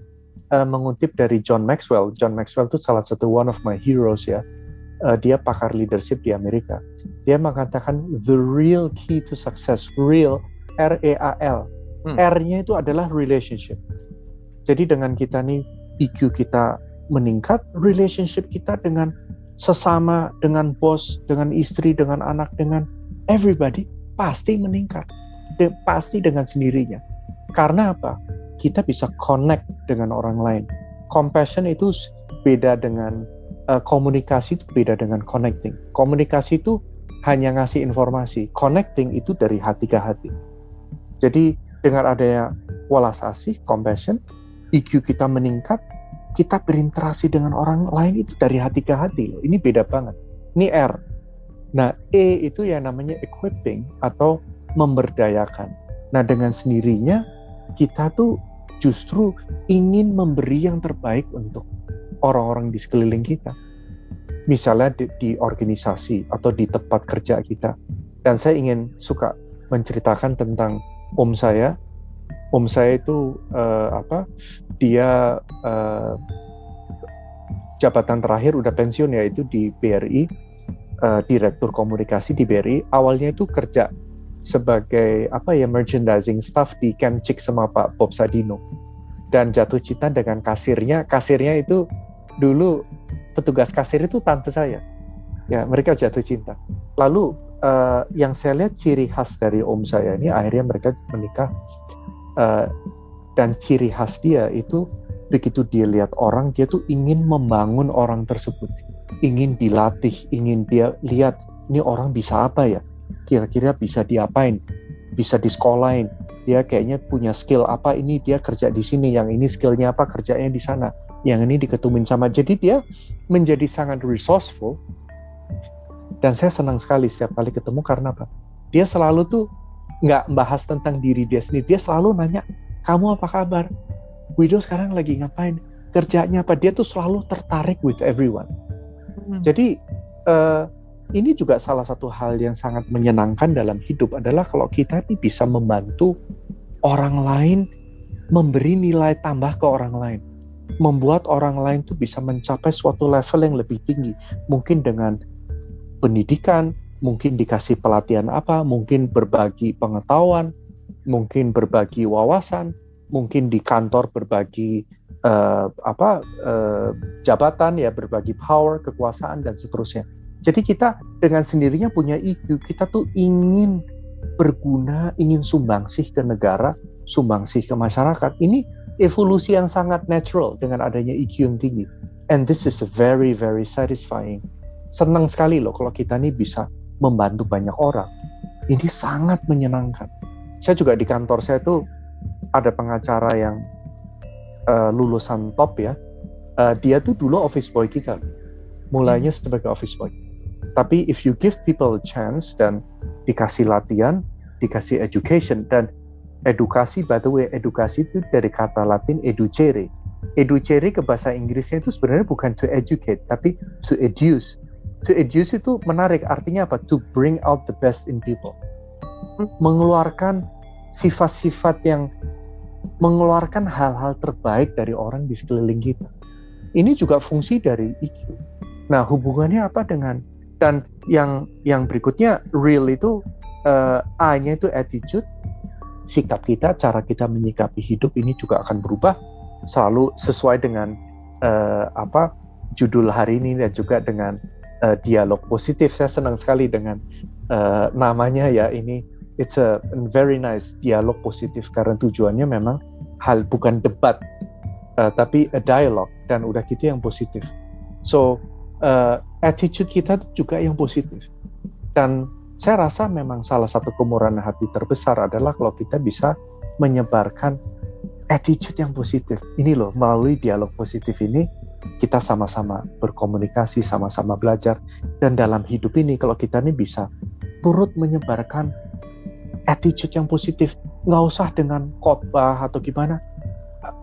mengutip dari John Maxwell. John Maxwell itu salah satu one of my heroes ya. Dia pakar leadership di Amerika. Dia mengatakan the real key to success, real, R-E-A-L. R-nya itu adalah relationship. Jadi dengan kita nih, EQ kita meningkat, relationship kita dengan sesama, dengan bos, dengan istri, dengan anak, dengan everybody pasti meningkat. Pasti dengan sendirinya. Karena apa? Kita bisa connect dengan orang lain. Compassion itu beda dengan komunikasi, itu beda dengan connecting. Komunikasi itu hanya ngasih informasi. Connecting itu dari hati ke hati. Jadi dengan adanya welas asih, compassion, EQ kita meningkat, kita berinteraksi dengan orang lain itu dari hati ke hati loh. Ini beda banget. Ini R. Nah, E itu yang namanya equipping atau memberdayakan. Nah, dengan sendirinya kita tuh justru ingin memberi yang terbaik untuk orang-orang di sekeliling kita. Misalnya di organisasi atau di tempat kerja kita. Dan saya suka menceritakan tentang om saya. Om saya itu dia jabatan terakhir udah pensiun, yaitu di BRI, direktur komunikasi di BRI. Awalnya itu kerja sebagai merchandising staff di Kemcik sama Pak Bob Sadino, dan jatuh cinta dengan kasirnya. Kasirnya itu dulu petugas kasir itu tante saya. Ya, mereka jatuh cinta. Lalu yang saya lihat ciri khas dari om saya ini akhirnya mereka menikah, dan ciri khas dia itu begitu dia lihat orang, dia tuh ingin membangun orang tersebut, ingin dilatih, ingin dia lihat ini orang bisa apa ya, kira-kira bisa diapain, bisa disekolahin, dia kayaknya punya skill apa, ini dia kerja di sini, yang ini skillnya apa, kerjanya di sana, yang ini diketumin sama. Jadi dia menjadi sangat resourceful, dan saya senang sekali setiap kali ketemu karena apa? Dia selalu tuh nggak bahas tentang diri dia sendiri, dia selalu nanya, kamu apa kabar? Widow sekarang lagi ngapain? Kerjanya apa? Dia tuh selalu tertarik with everyone. Jadi ini juga salah satu hal yang sangat menyenangkan dalam hidup adalah kalau kita ini bisa membantu orang lain, memberi nilai tambah ke orang lain, membuat orang lain tuh bisa mencapai suatu level yang lebih tinggi, mungkin dengan pendidikan, mungkin dikasih pelatihan apa, mungkin berbagi pengetahuan, mungkin berbagi wawasan, mungkin di kantor berbagi jabatan ya, berbagi power, kekuasaan dan seterusnya. Jadi kita dengan sendirinya punya IQ, kita tuh ingin berguna, ingin sumbangsih ke negara, sumbangsih ke masyarakat. Ini evolusi yang sangat natural dengan adanya IQ yang tinggi. And this is very very satisfying. Senang sekali loh kalau kita nih bisa membantu banyak orang. Ini sangat menyenangkan. Saya juga di kantor saya tuh ada pengacara yang lulusan top ya, dia tuh dulu office boy kita, mulainya sebagai office boy. Tapi if you give people a chance dan dikasih latihan, dikasih education, dan edukasi, by the way, edukasi itu dari kata Latin educere. Educere ke bahasa Inggrisnya itu sebenarnya bukan to educate, tapi to educe. To educe itu menarik, artinya apa? To bring out the best in people. Mengeluarkan sifat-sifat yang, mengeluarkan hal-hal terbaik dari orang di sekeliling kita. Ini juga fungsi dari IQ. Nah, hubungannya apa dengan, dan yang berikutnya, real itu A-nya itu attitude, sikap kita, cara kita menyikapi hidup ini juga akan berubah, selalu sesuai dengan judul hari ini dan juga dengan dialog positif. Saya senang sekali dengan namanya ya ini. It's a very nice dialog positif karena tujuannya memang hal bukan debat, tapi a dialogue, dan udah gitu yang positif. So attitude kita juga yang positif. Dan saya rasa memang salah satu kemurahan hati terbesar adalah kalau kita bisa menyebarkan attitude yang positif. Ini loh, melalui dialog positif ini kita sama-sama berkomunikasi, sama-sama belajar. Dan dalam hidup ini kalau kita ini bisa turut menyebarkan attitude yang positif, nggak usah dengan khotbah atau gimana,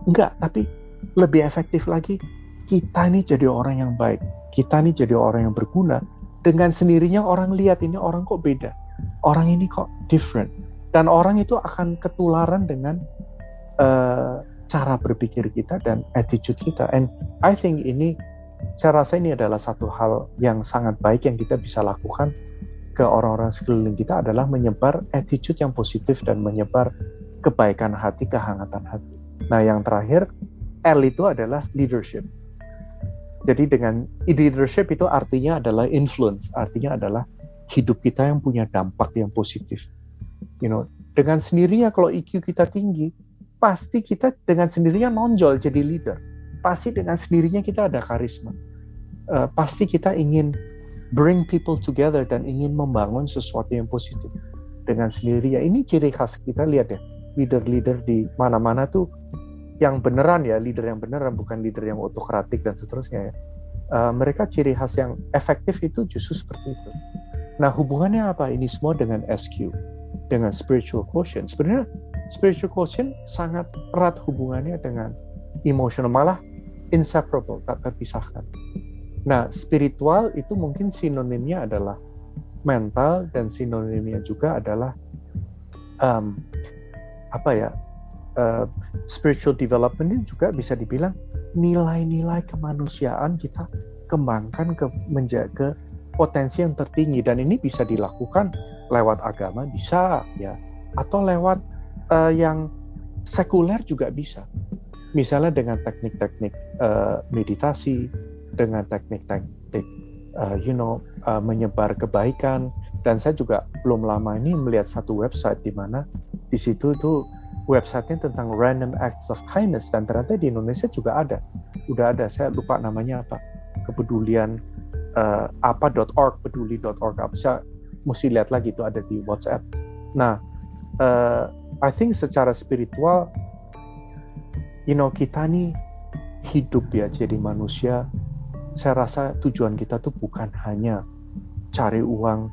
enggak, tapi lebih efektif lagi, kita ini jadi orang yang baik, kita ini jadi orang yang berguna, dengan sendirinya orang lihat ini orang kok beda, orang ini kok different, dan orang itu akan ketularan dengan cara berpikir kita dan attitude kita. And I think ini, saya rasa ini adalah satu hal yang sangat baik yang kita bisa lakukan ke orang-orang sekeliling kita, adalah menyebar attitude yang positif dan menyebar kebaikan hati, kehangatan hati. Nah, yang terakhir, L itu adalah leadership. Jadi dengan leadership itu artinya adalah influence, artinya adalah hidup kita yang punya dampak yang positif. Dengan sendirinya kalau IQ kita tinggi, pasti kita dengan sendirinya nonjol jadi leader. Pasti dengan sendirinya kita ada karisma. Pasti kita ingin bring people together dan ingin membangun sesuatu yang positif dengan sendirinya. Ini ciri khas kita, lihat ya, leader-leader di mana-mana tuh yang beneran ya, leader yang beneran, bukan leader yang autokratik dan seterusnya ya. Mereka ciri khas yang efektif itu justru seperti itu. Nah, hubungannya apa ini semua dengan SQ, dengan spiritual quotient? Sebenarnya spiritual quotient sangat erat hubungannya dengan emotional, malah inseparable, tak terpisahkan. Nah, spiritual itu mungkin sinonimnya adalah mental, dan sinonimnya juga adalah spiritual development ini juga bisa dibilang nilai-nilai kemanusiaan kita kembangkan ke menjaga potensi yang tertinggi, dan ini bisa dilakukan lewat agama bisa ya, atau lewat yang sekuler juga bisa. Misalnya dengan teknik-teknik meditasi, dengan teknik-teknik menyebar kebaikan, Dan saya juga belum lama ini melihat satu website di mana di situ tuh websitenya tentang random acts of kindness, dan ternyata di Indonesia juga ada. Udah ada, saya lupa namanya apa. Kepedulian apa.org, peduli.org. Saya mesti lihat lagi, itu ada di WhatsApp. Nah, I think secara spiritual, kita nih hidup ya jadi manusia. Saya rasa tujuan kita tuh bukan hanya cari uang,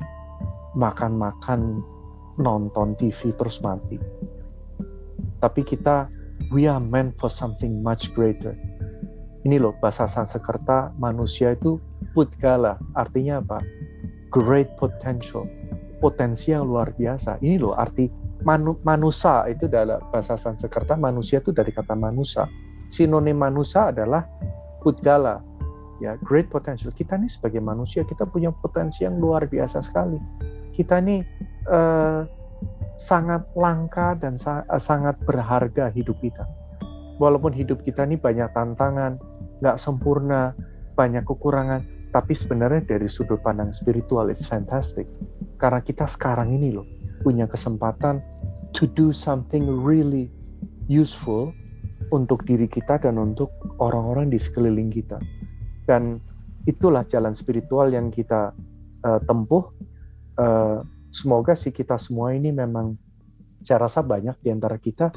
makan-makan, nonton TV terus mati. Tapi we are meant for something much greater. Ini loh bahasa Sanskerta, manusia itu pudgala, artinya apa? Great potential, potensi yang luar biasa. Ini loh arti manusa, itu dalam bahasa Sanskerta, manusia itu dari kata manusa. Sinonim manusa adalah pudgala, ya, great potential. Kita nih sebagai manusia, kita punya potensi yang luar biasa sekali. Kita nih sangat langka dan sangat berharga hidup kita. Walaupun hidup kita nih banyak tantangan, nggak sempurna, banyak kekurangan, tapi sebenarnya dari sudut pandang spiritual it's fantastic. Karena kita sekarang ini loh punya kesempatan to do something really useful untuk diri kita dan untuk orang-orang di sekeliling kita. Dan itulah jalan spiritual yang kita tempuh. Semoga sih kita semua ini memang, saya rasa banyak di antara kita,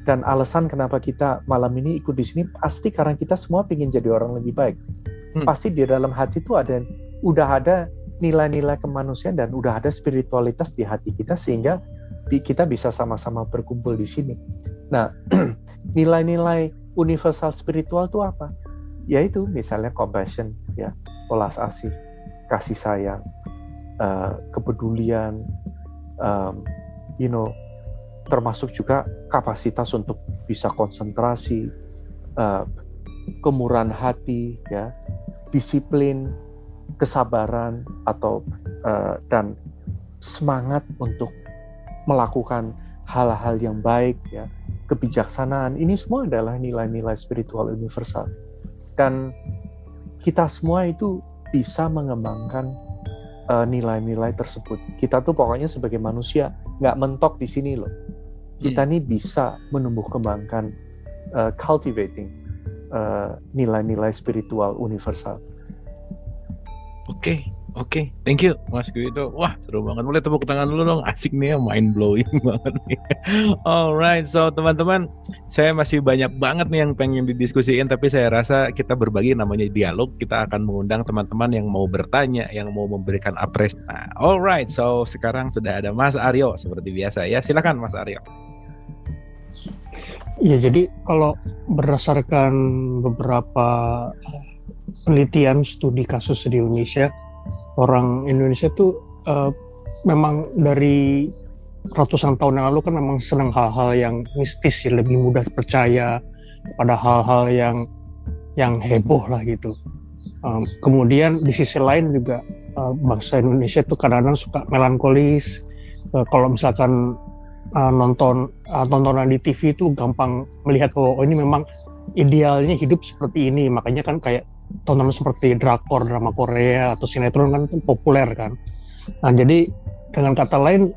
dan alasan kenapa kita malam ini ikut di sini pasti karena kita semua ingin jadi orang lebih baik. Pasti di dalam hati itu udah ada nilai-nilai kemanusiaan dan udah ada spiritualitas di hati kita, sehingga kita bisa sama-sama berkumpul di sini. Nah, nilai-nilai universal spiritual itu apa? Yaitu misalnya compassion, ya, welas asih, kasih sayang, kepedulian, termasuk juga kapasitas untuk bisa konsentrasi, kemurahan hati, ya, disiplin, kesabaran, dan semangat untuk melakukan hal-hal yang baik, ya, kebijaksanaan. Ini semua adalah nilai-nilai spiritual universal, dan kita semua itu bisa mengembangkan nilai-nilai tersebut. Kita tuh pokoknya sebagai manusia nggak mentok di sini loh. Kita nih bisa menumbuh kembangkan, cultivating nilai-nilai spiritual universal. Oke, thank you Mas Guido. Wah, seru banget. Boleh tepuk tangan dulu dong. Asik nih ya, mind blowing banget nih. Alright, so teman-teman, saya masih banyak banget nih yang pengen didiskusiin, tapi saya rasa kita berbagi, namanya dialog. Kita akan mengundang teman-teman yang mau bertanya, yang mau memberikan apresiasi. Nah, alright, so sekarang sudah ada Mas Aryo seperti biasa ya. Silakan Mas Aryo. Ya, jadi kalau berdasarkan beberapa penelitian studi kasus di Indonesia, orang Indonesia tuh memang dari ratusan tahun yang lalu kan memang senang hal-hal yang mistis, ya, lebih mudah percaya pada hal-hal yang heboh lah gitu. Kemudian di sisi lain juga bangsa Indonesia tuh kadang-kadang suka melankolis. Kalau misalkan tontonan di TV itu gampang melihat bahwa ini memang idealnya hidup seperti ini, makanya kan kayak tontonan seperti drakor, drama Korea atau sinetron kan populer kan. Nah, jadi dengan kata lain,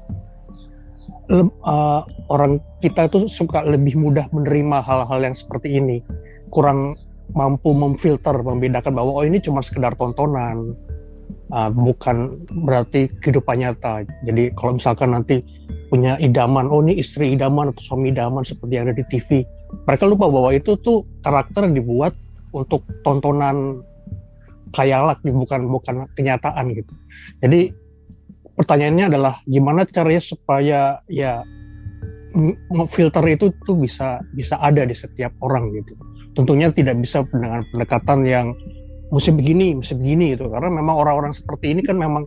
orang kita itu suka lebih mudah menerima hal-hal yang seperti ini, kurang mampu memfilter, membedakan bahwa ini cuma sekedar tontonan, bukan berarti kehidupan nyata. Jadi kalau misalkan nanti punya idaman, ini istri idaman atau suami idaman seperti yang ada di TV, mereka lupa bahwa itu tuh karakter yang dibuat untuk tontonan khayalat, bukan kenyataan gitu. Jadi pertanyaannya adalah gimana caranya supaya ya filter itu tuh bisa ada di setiap orang gitu. Tentunya tidak bisa dengan pendekatan yang mesti begini gitu, karena memang orang-orang seperti ini kan memang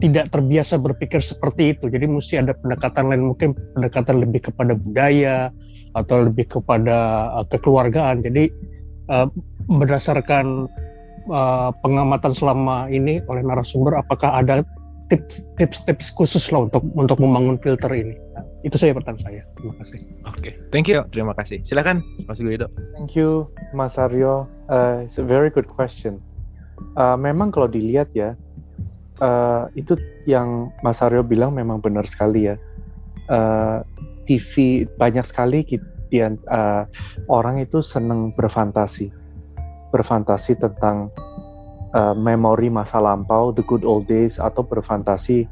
tidak terbiasa berpikir seperti itu. Jadi mesti ada pendekatan lain, mungkin pendekatan lebih kepada budaya atau lebih kepada kekeluargaan. Jadi berdasarkan pengamatan selama ini oleh narasumber, apakah ada tips khusus lah untuk membangun filter ini? Nah, itu saja pertanyaan saya. Terima kasih. Oke, thank you. Terima kasih. Silakan Mas Guido. Thank you Mas Aryo. It's a very good question. Memang kalau dilihat ya, itu yang Mas Aryo bilang memang benar sekali ya. TV banyak sekali orang itu senang berfantasi tentang memori masa lampau, the good old days, atau berfantasi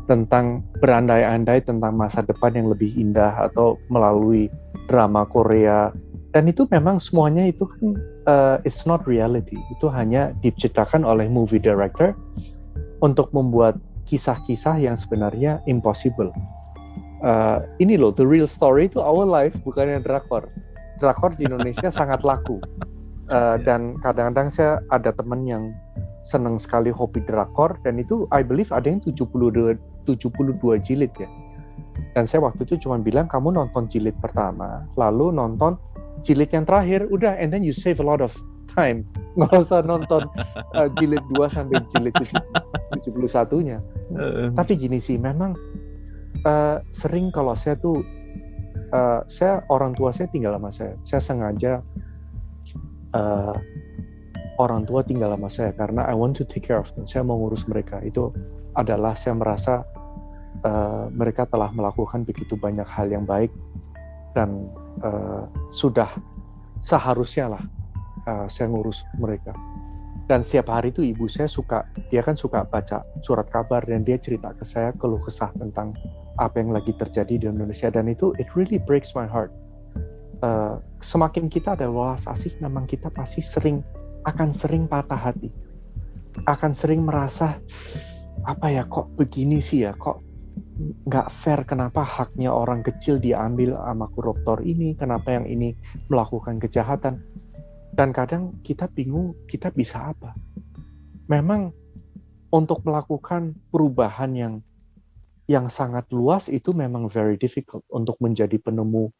tentang berandai-andai tentang masa depan yang lebih indah atau melalui drama Korea. Dan itu memang semuanya itu kan it's not reality. Itu hanya diciptakan oleh movie director untuk membuat kisah-kisah yang sebenarnya impossible. Ini loh, the real story itu our life, bukannya drakor. Drakor di Indonesia sangat laku. Dan kadang-kadang saya ada teman yang senang sekali hobi drakor, dan itu I believe ada yang 72 jilid ya. Dan saya waktu itu cuma bilang, kamu nonton jilid pertama, lalu nonton jilid yang terakhir, udah, and then you save a lot of time. Nggak usah nonton jilid 2 sampai jilid 71-nya. Tapi gini sih, memang sering kalau saya tuh, orang tua saya tinggal sama saya sengaja orang tua tinggal sama saya karena I want to take care of them. Saya mau ngurus mereka. Itu adalah saya merasa mereka telah melakukan begitu banyak hal yang baik dan sudah seharusnya lah saya ngurus mereka. Dan setiap hari itu ibu saya dia kan suka baca surat kabar dan dia cerita ke saya keluh kesah tentang apa yang lagi terjadi di Indonesia, dan itu it really breaks my heart. Semakin kita ada welas asih, memang kita pasti akan sering patah hati, akan sering merasa apa ya, kok begini sih ya, kok nggak fair, kenapa haknya orang kecil diambil sama koruptor ini, kenapa yang ini melakukan kejahatan. Dan kadang kita bingung, kita bisa apa? Memang untuk melakukan perubahan yang sangat luas itu memang very difficult. Untuk menjadi penemu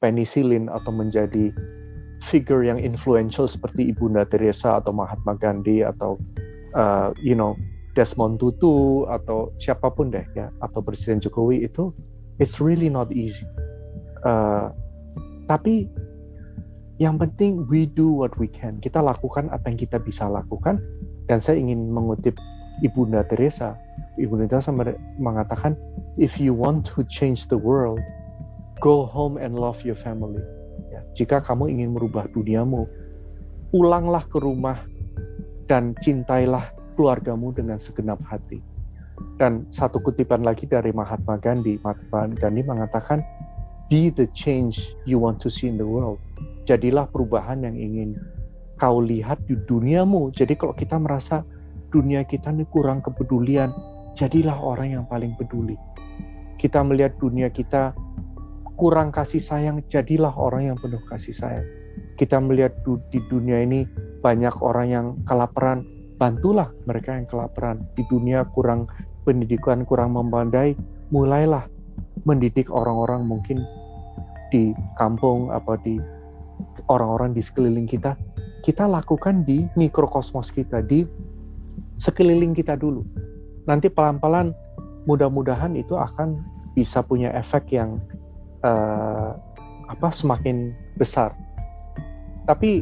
penicillin atau menjadi figure yang influential seperti Ibunda Teresa atau Mahatma Gandhi atau Desmond Tutu atau siapapun deh ya, atau Presiden Jokowi, itu it's really not easy. Tapi yang penting we do what we can. Kita lakukan apa yang kita bisa lakukan. Dan saya ingin mengutip Ibunda Teresa. Ibunda Teresa mengatakan, if you want to change the world, go home and love your family. Ya, jika kamu ingin merubah duniamu, pulanglah ke rumah dan cintailah keluargamu dengan segenap hati. Dan satu kutipan lagi dari Mahatma Gandhi. Mahatma Gandhi mengatakan, be the change you want to see in the world. Jadilah perubahan yang ingin kau lihat di duniamu. Jadi kalau kita merasa dunia kita ini kurang kepedulian, jadilah orang yang paling peduli. Kita melihat dunia kita kurang kasih sayang, jadilah orang yang penuh kasih sayang. Kita melihat di dunia ini banyak orang yang kelaparan, bantulah mereka yang kelaparan. Di dunia kurang pendidikan, kurang memadai, mulailah mendidik orang-orang mungkin di kampung apa di orang-orang di sekeliling kita. Kita lakukan di mikrokosmos kita, di sekeliling kita dulu. Nanti pelan-pelan mudah-mudahan itu akan bisa punya efek yang semakin besar. Tapi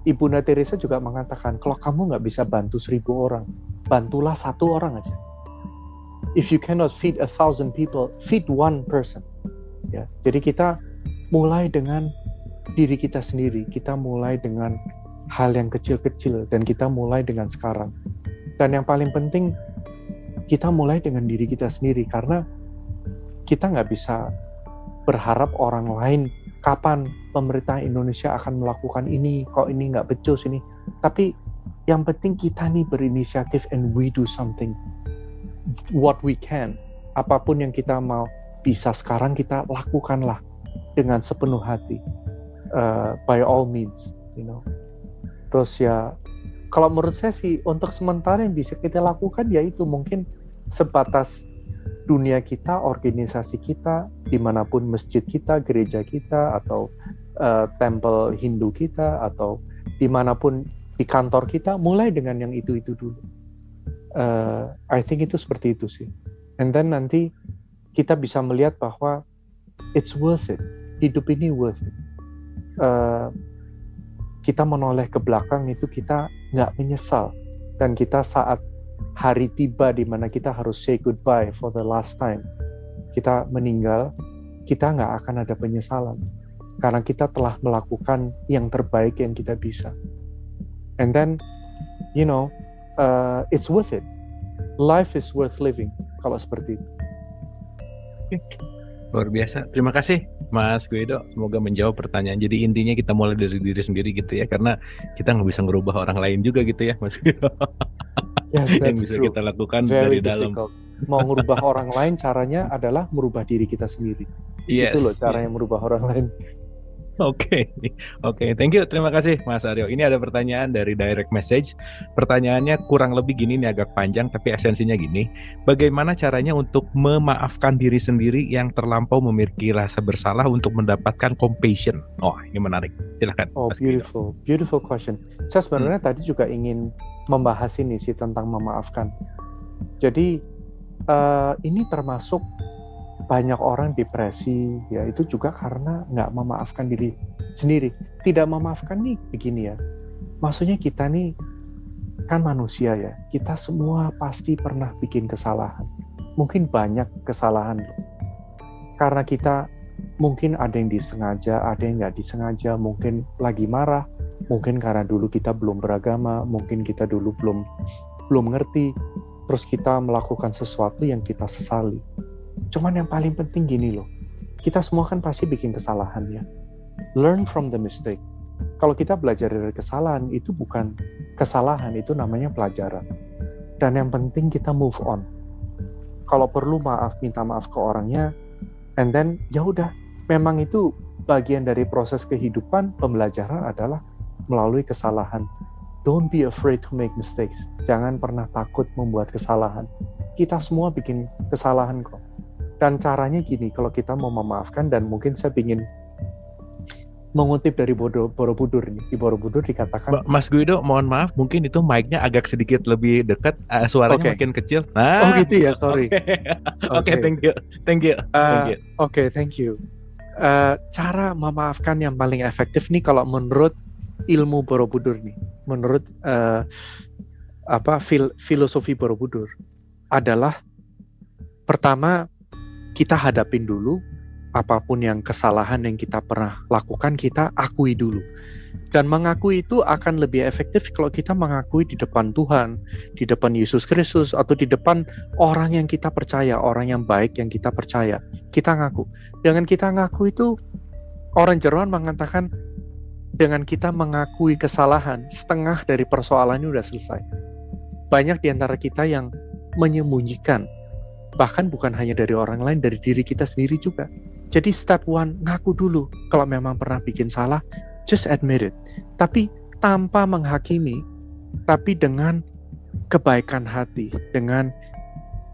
Ibunda Teresa juga mengatakan, kalau kamu nggak bisa bantu 1.000 orang, bantulah 1 orang aja. If you cannot feed 1,000 people, feed 1 person. Ya, jadi kita mulai dengan diri kita sendiri, kita mulai dengan hal yang kecil-kecil, dan kita mulai dengan sekarang. Dan yang paling penting, kita mulai dengan diri kita sendiri, karena kita nggak bisa berharap orang lain kapan pemerintah Indonesia akan melakukan ini, kok ini nggak becus ini. Tapi yang penting kita nih berinisiatif and we do something, what we can. Apapun yang kita mau bisa sekarang, kita lakukanlah dengan sepenuh hati. By all means, Terus ya, kalau menurut saya sih untuk sementara yang bisa kita lakukan yaitu mungkin sebatas dunia kita, organisasi kita, dimanapun masjid kita, gereja kita, atau tempel Hindu kita, atau dimanapun di kantor kita, mulai dengan yang itu dulu. I think itu seperti itu sih. And then nanti kita bisa melihat bahwa it's worth it. Hidup ini worth it. Kita menoleh ke belakang itu kita nggak menyesal, dan kita saat hari tiba di mana kita harus say goodbye for the last time, kita meninggal, kita nggak akan ada penyesalan. Karena kita telah melakukan yang terbaik yang kita bisa. And then, it's worth it. Life is worth living, kalau seperti itu. Luar biasa. Terima kasih Mas Guido. Semoga menjawab pertanyaan. Jadi intinya kita mulai dari diri sendiri gitu ya. Karena kita nggak bisa ngerubah orang lain juga gitu ya Mas Guido. Yes, yang bisa kita lakukan very dari dalam. Mau merubah orang lain, caranya adalah merubah diri kita sendiri. Yes, itu loh caranya merubah orang lain. Oke, thank you, terima kasih Mas Aryo. Ini ada pertanyaan dari direct message. Pertanyaannya kurang lebih gini nih, agak panjang tapi esensinya gini. Bagaimana caranya untuk memaafkan diri sendiri yang terlampau memiliki rasa bersalah untuk mendapatkan compassion? Oh, ini menarik. Silakan. Oh, Mas Guido. beautiful question. Saya sebenarnya tadi juga ingin membahas ini sih tentang memaafkan. Jadi ini termasuk banyak orang depresi, ya itu juga karena nggak memaafkan diri sendiri. Tidak memaafkan nih begini ya, maksudnya kita nih kan manusia ya, kita semua pasti pernah bikin kesalahan. Mungkin banyak kesalahan loh. Karena kita mungkin ada yang disengaja, ada yang nggak disengaja, mungkin lagi marah, mungkin karena dulu kita belum beragama, mungkin kita dulu belum ngerti, terus kita melakukan sesuatu yang kita sesali. Cuman yang paling penting gini loh, kita semua kan pasti bikin kesalahan ya. Learn from the mistake. Kalau kita belajar dari kesalahan, itu bukan kesalahan, itu namanya pelajaran. Dan yang penting kita move on. Kalau perlu minta maaf ke orangnya, and then ya udah, memang itu bagian dari proses kehidupan. Pembelajaran adalah melalui kesalahan. Don't be afraid to make mistakes. Jangan pernah takut membuat kesalahan. Kita semua bikin kesalahan kok. Dan caranya gini, kalau kita mau memaafkan, dan mungkin saya ingin mengutip dari Borobudur nih. Di Borobudur dikatakan, Mas Guido, mohon maaf, mungkin itu mic-nya agak sedikit lebih dekat, suaranya makin kecil. Oh gitu ya, sorry. Oke, thank you. Oke, thank you. Cara memaafkan yang paling efektif nih kalau menurut ilmu Borobudur nih, menurut filosofi Borobudur adalah pertama, kita hadapin dulu apapun yang kesalahan yang kita pernah lakukan, kita akui dulu. Dan mengakui itu akan lebih efektif kalau kita mengakui di depan Tuhan, di depan Yesus Kristus, atau di depan orang yang kita percaya, orang yang baik yang kita percaya. Kita ngaku. Dengan kita ngaku itu, orang Jerman mengatakan, dengan kita mengakui kesalahan, setengah dari persoalannya udah selesai. Banyak di antara kita yang menyembunyikan, bahkan bukan hanya dari orang lain, dari diri kita sendiri juga. Jadi step one, ngaku dulu. Kalau memang pernah bikin salah, just admit it. Tapi tanpa menghakimi, tapi dengan kebaikan hati,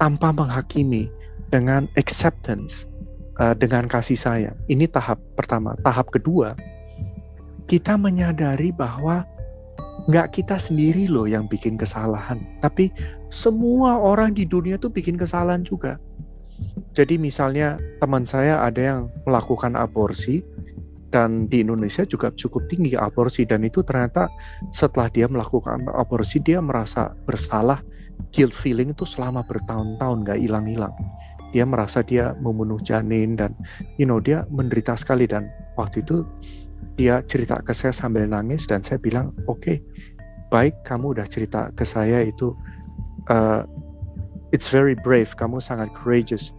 tanpa menghakimi, dengan acceptance, dengan kasih sayang. Ini tahap pertama. Tahap kedua, kita menyadari bahwa nggak kita sendiri loh yang bikin kesalahan, tapi semua orang di dunia tuh bikin kesalahan juga. Jadi misalnya teman saya ada yang melakukan aborsi, dan di Indonesia juga cukup tinggi aborsi, dan itu ternyata setelah dia melakukan aborsi dia merasa bersalah, guilt feeling itu selama bertahun-tahun nggak hilang-hilang. Dia merasa dia membunuh janin, dan dia menderita sekali. Dan waktu itu dia cerita ke saya sambil nangis, dan saya bilang, oke, baik, kamu udah cerita ke saya itu, it's very brave, kamu sangat courageous,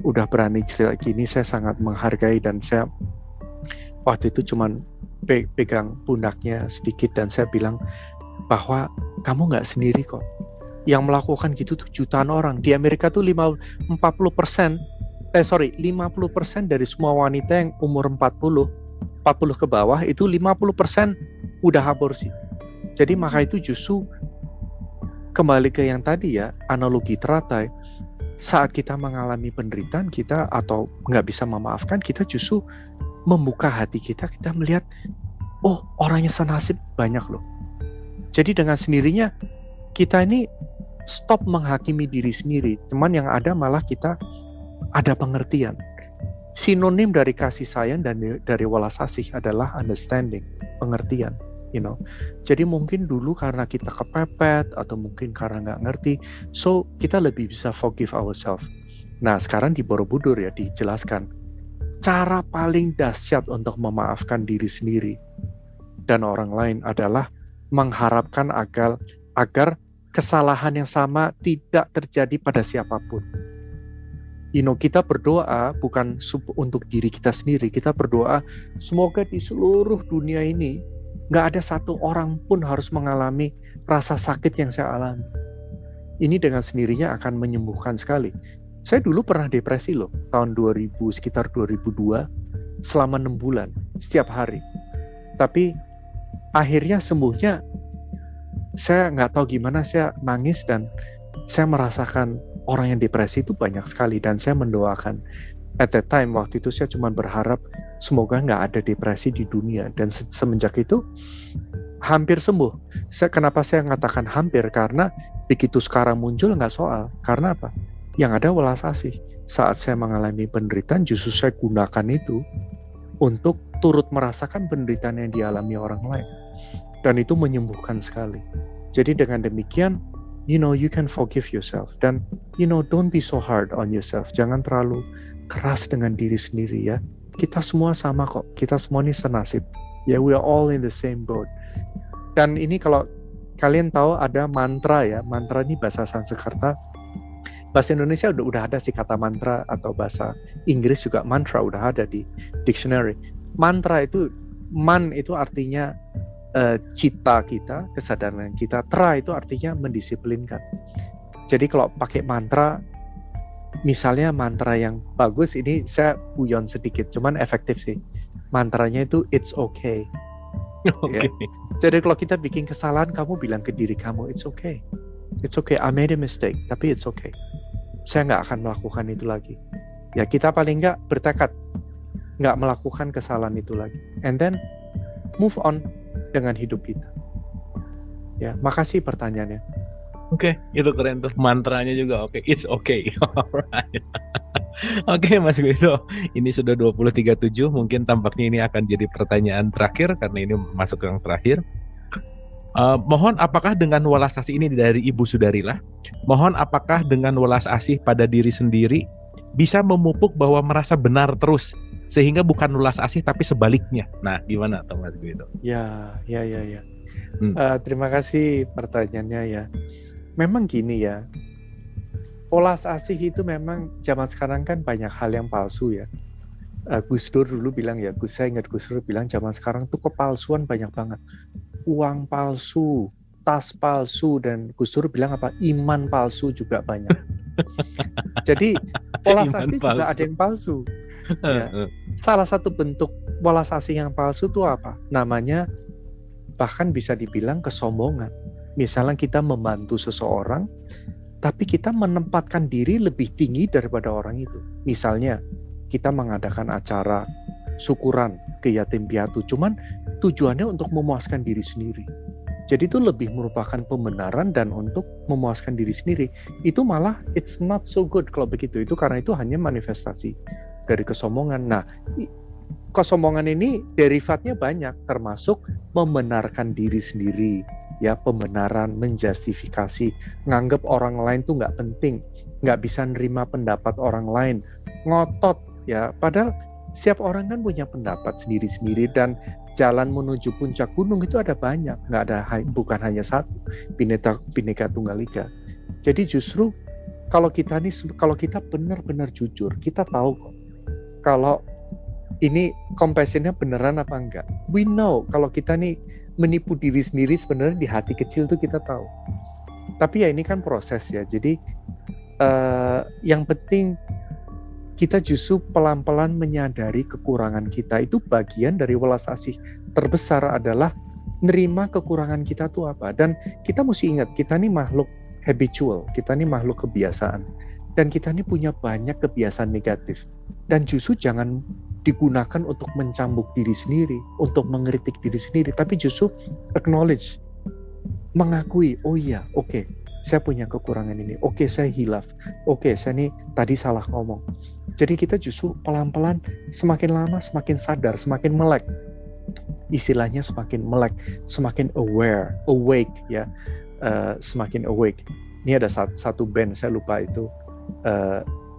udah berani cerita gini, saya sangat menghargai. Dan saya waktu itu cuman pegang pundaknya sedikit, dan saya bilang bahwa kamu nggak sendiri kok. Yang melakukan gitu tuh jutaan orang. Di Amerika tuh 50% dari semua wanita yang umur 40 ke bawah itu 50% udah aborsi. Jadi maka itu justru kembali ke yang tadi ya, analogi teratai. Saat kita mengalami penderitaan kita atau nggak bisa memaafkan, kita justru membuka hati kita melihat, oh orangnya senasib banyak loh. Jadi dengan sendirinya kita ini stop menghakimi diri sendiri. Cuman yang ada malah kita ada pengertian. Sinonim dari kasih sayang dan dari welas asih adalah understanding, pengertian. Jadi mungkin dulu karena kita kepepet atau mungkin karena nggak ngerti, so kita lebih bisa forgive ourselves. Nah sekarang di Borobudur ya dijelaskan cara paling dahsyat untuk memaafkan diri sendiri dan orang lain adalah mengharapkan agar kesalahan yang sama tidak terjadi pada siapapun. Kita berdoa bukan untuk diri kita sendiri, kita berdoa semoga di seluruh dunia ini nggak ada satu orang pun harus mengalami rasa sakit yang saya alami. Ini dengan sendirinya akan menyembuhkan sekali. Saya dulu pernah depresi loh, tahun 2000, sekitar 2002, selama 6 bulan, setiap hari. Tapi akhirnya sembuhnya, saya nggak tahu gimana, saya nangis dan saya merasakan orang yang depresi itu banyak sekali. Dan saya mendoakan, at that time, waktu itu saya cuma berharap semoga nggak ada depresi di dunia. Dan semenjak itu, hampir sembuh. Kenapa saya mengatakan hampir? Karena begitu sekarang muncul nggak soal. Karena apa? Yang ada welas asih. Saat saya mengalami penderitaan, justru saya gunakan itu untuk turut merasakan penderitaan yang dialami orang lain. Dan itu menyembuhkan sekali. Jadi dengan demikian, you can forgive yourself. Dan, don't be so hard on yourself. Jangan terlalu keras dengan diri sendiri ya. Kita semua sama kok. Kita semua ini senasib. Ya, we are all in the same boat. Dan ini kalau kalian tahu ada mantra ya. Mantra ini bahasa Sanskerta. Bahasa Indonesia udah ada sih kata mantra, atau bahasa Inggris juga mantra udah ada di dictionary. Mantra itu, man itu artinya cita kita, kesadaran kita. Tra itu artinya mendisiplinkan. Jadi kalau pakai mantra, misalnya mantra yang bagus, ini saya guyon sedikit, cuman efektif sih. Mantranya itu it's okay. Oke. Ya. Jadi kalau kita bikin kesalahan, kamu bilang ke diri kamu it's okay. It's okay, I made a mistake, tapi it's okay. Saya nggak akan melakukan itu lagi. Ya kita paling nggak bertekad nggak melakukan kesalahan itu lagi. And then move on dengan hidup kita. Ya, makasih pertanyaannya. Oke, itu keren tuh. Mantranya juga oke. It's okay. Alright. Oke, Mas Guido. Ini sudah 20.37. Mungkin tampaknya ini akan jadi pertanyaan terakhir karena ini masuk yang terakhir. Mohon apakah dengan welas asih ini dari Ibu Sudarillah, mohon apakah dengan welas asih pada diri sendiri bisa memupuk bahwa merasa benar terus sehingga bukan welas asih tapi sebaliknya. Nah, gimana tuh Mas Guido? Ya. Terima kasih pertanyaannya ya. Memang gini ya, welas asih itu memang zaman sekarang kan banyak hal yang palsu ya. Gus Dur dulu bilang ya, saya ingat Gus Dur bilang zaman sekarang tuh kepalsuan banyak banget. Uang palsu, tas palsu, dan Gus Dur bilang apa? Iman palsu juga banyak. Jadi welas asih juga ada yang palsu. Ya. Salah satu bentuk welas asih yang palsu itu apa? Namanya bahkan bisa dibilang kesombongan. Misalnya kita membantu seseorang, tapi kita menempatkan diri lebih tinggi daripada orang itu. Misalnya kita mengadakan acara syukuran ke yatim piatu, cuman tujuannya untuk memuaskan diri sendiri. Jadi itu lebih merupakan pembenaran dan untuk memuaskan diri sendiri. Itu malah it's not so good kalau begitu. Itu karena itu hanya manifestasi dari kesombongan. Nah, kesombongan ini derivatnya banyak, termasuk membenarkan diri sendiri, ya, pembenaran, menjustifikasi, nganggap orang lain tuh nggak penting, nggak bisa nerima pendapat orang lain, ngotot, ya, padahal setiap orang kan punya pendapat sendiri-sendiri dan jalan menuju puncak gunung itu ada banyak, nggak ada, bukan hanya satu, Bhinneka Tunggal Ika. Jadi justru kalau kita benar-benar jujur, kita tahu kok kalau ini compassion-nya beneran apa enggak. We know kalau kita nih menipu diri sendiri sebenarnya di hati kecil tuh kita tahu. Tapi ya ini kan proses ya. Jadi yang penting kita justru pelan-pelan menyadari kekurangan kita. Itu bagian dari welas asih terbesar adalah nerima kekurangan kita tuh apa. Dan kita mesti ingat, kita nih makhluk habitual, kita nih makhluk kebiasaan. Dan kita nih punya banyak kebiasaan negatif. Dan justru jangan digunakan untuk mencambuk diri sendiri, untuk mengkritik diri sendiri, tapi justru acknowledge, mengakui, oh iya, oke, saya punya kekurangan ini, oke, saya hilaf, oke, saya nih tadi salah ngomong. Jadi kita justru pelan-pelan semakin lama semakin sadar, semakin melek. istilahnya semakin melek, semakin awake ya, semakin awake. Ini ada satu band, saya lupa itu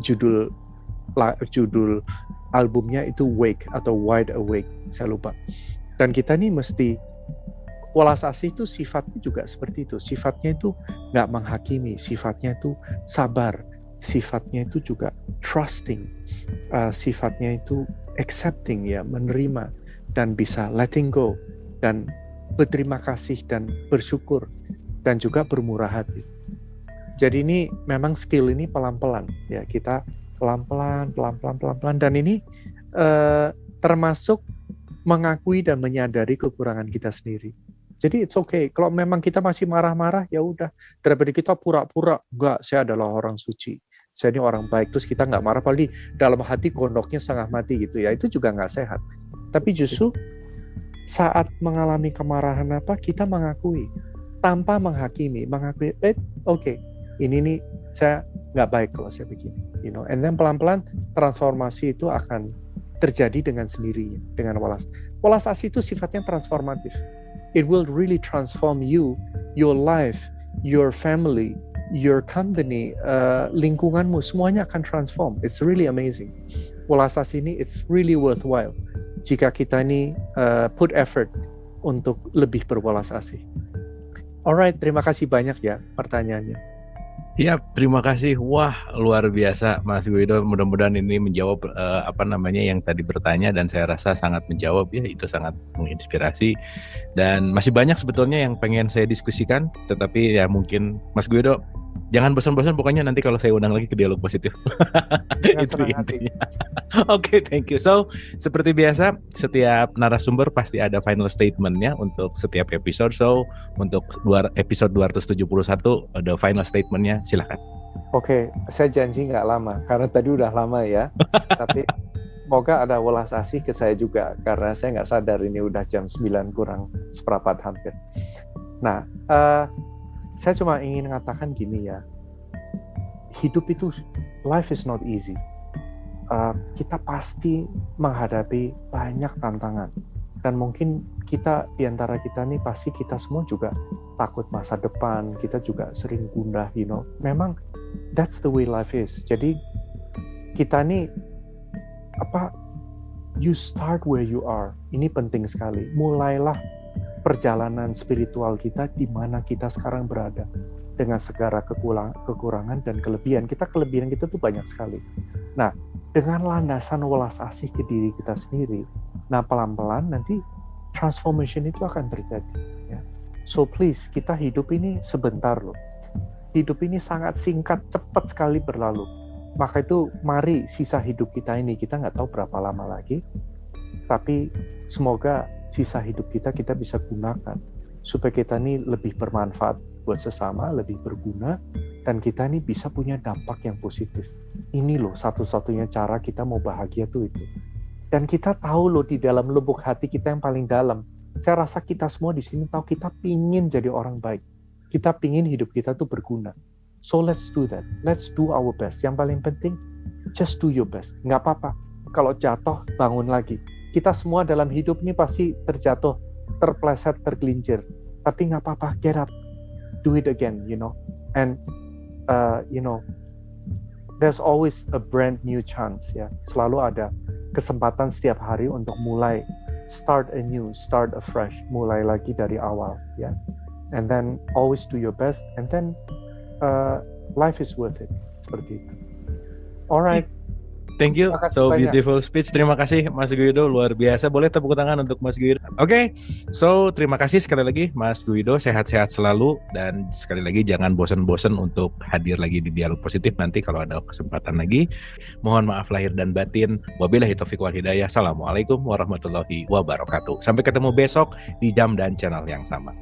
judul albumnya itu Wake atau Wide Awake, saya lupa. Dan kita nih mesti, welas asih itu sifatnya juga seperti itu. Sifatnya itu nggak menghakimi, sifatnya itu sabar, sifatnya itu juga trusting, sifatnya itu accepting ya, menerima dan bisa letting go dan berterima kasih dan bersyukur dan juga bermurah hati. Jadi ini memang skill ini pelan-pelan ya, kita pelan-pelan dan ini termasuk mengakui dan menyadari kekurangan kita sendiri. Jadi it's okay. Kalau memang kita masih marah-marah, ya udah. Daripada kita pura-pura, enggak, saya adalah orang suci, saya ini orang baik. Terus kita nggak marah, padahal di dalam hati gondoknya setengah mati gitu ya. Itu juga nggak sehat. Tapi justru saat mengalami kemarahan apa, kita mengakui tanpa menghakimi, oke, ini nih saya nggak baik kalau saya begini, you know. And then pelan-pelan transformasi itu akan terjadi dengan sendirinya, dengan welas. Welas asih itu sifatnya transformatif. It will really transform you, your life, your family, your company, lingkunganmu, semuanya akan transform. It's really amazing. Welas asih ini, it's really worthwhile jika kita ini put effort untuk lebih berwelas asih. Alright, terima kasih banyak ya pertanyaannya. Ya, terima kasih. Wah, luar biasa Mas Guido. Mudah-mudahan ini menjawab yang tadi bertanya, dan saya rasa sangat menjawab ya. Itu sangat menginspirasi. Dan masih banyak sebetulnya yang pengen saya diskusikan, tetapi ya mungkin Mas Guido jangan bosan-bosan, pokoknya nanti kalau saya undang lagi ke Dialog Positif. Itu intinya. Oke, thank you. So, seperti biasa, setiap narasumber pasti ada final statement-nya untuk setiap episode. So, untuk episode 271 ada final statement-nya, silakan. Oke, saya janji nggak lama, karena tadi udah lama ya. Tapi semoga ada welas asih ke saya juga, karena saya nggak sadar ini udah jam 9 kurang seperempat hampir. Nah, saya cuma ingin mengatakan gini ya, hidup itu, life is not easy. Kita pasti menghadapi banyak tantangan, dan mungkin kita, diantara kita nih pasti kita semua juga takut masa depan, kita juga sering gundah, you know. Memang that's the way life is. Jadi kita nih you start where you are. Ini penting sekali. Mulailah perjalanan spiritual kita di mana kita sekarang berada, dengan segala kekurangan dan kelebihan. Kelebihan kita tuh banyak sekali. Nah, dengan landasan welas asih ke diri kita sendiri, nah pelan-pelan nanti transformation itu akan terjadi ya. So please, kita hidup ini sebentar loh. Hidup ini sangat singkat, cepat sekali berlalu. Maka itu mari sisa hidup kita ini, kita nggak tahu berapa lama lagi, tapi semoga sisa hidup kita bisa gunakan supaya kita ini lebih bermanfaat buat sesama, lebih berguna, dan kita ini bisa punya dampak yang positif. Ini loh satu-satunya cara kita mau bahagia tuh itu. Dan kita tahu loh di dalam lubuk hati kita yang paling dalam, saya rasa kita semua di sini tahu kita pingin jadi orang baik. Kita pingin hidup kita tuh berguna. So let's do that. Let's do our best. Yang paling penting, just do your best. Nggak apa-apa. Kalau jatuh, bangun lagi. Kita semua dalam hidup ini pasti terjatuh, terpleset, tergelincir. Tapi nggak apa-apa, get up. Do it again, you know. And, there's always a brand new chance, ya. Selalu ada kesempatan setiap hari untuk mulai, start anew, start afresh, mulai lagi dari awal, ya. And then always do your best, and then life is worth it. Seperti itu. Alright. Thank you. So banyak. Beautiful speech. Terima kasih Mas Guido, luar biasa. Boleh tepuk tangan untuk Mas Guido. Oke. So terima kasih sekali lagi Mas Guido. Sehat-sehat selalu, dan sekali lagi jangan bosan-bosan untuk hadir lagi di Dialog Positif nanti kalau ada kesempatan lagi. Mohon maaf lahir dan batin. Wabillahi taufiq wal hidayah. Assalamualaikum warahmatullahi wabarakatuh. Sampai ketemu besok di jam dan channel yang sama.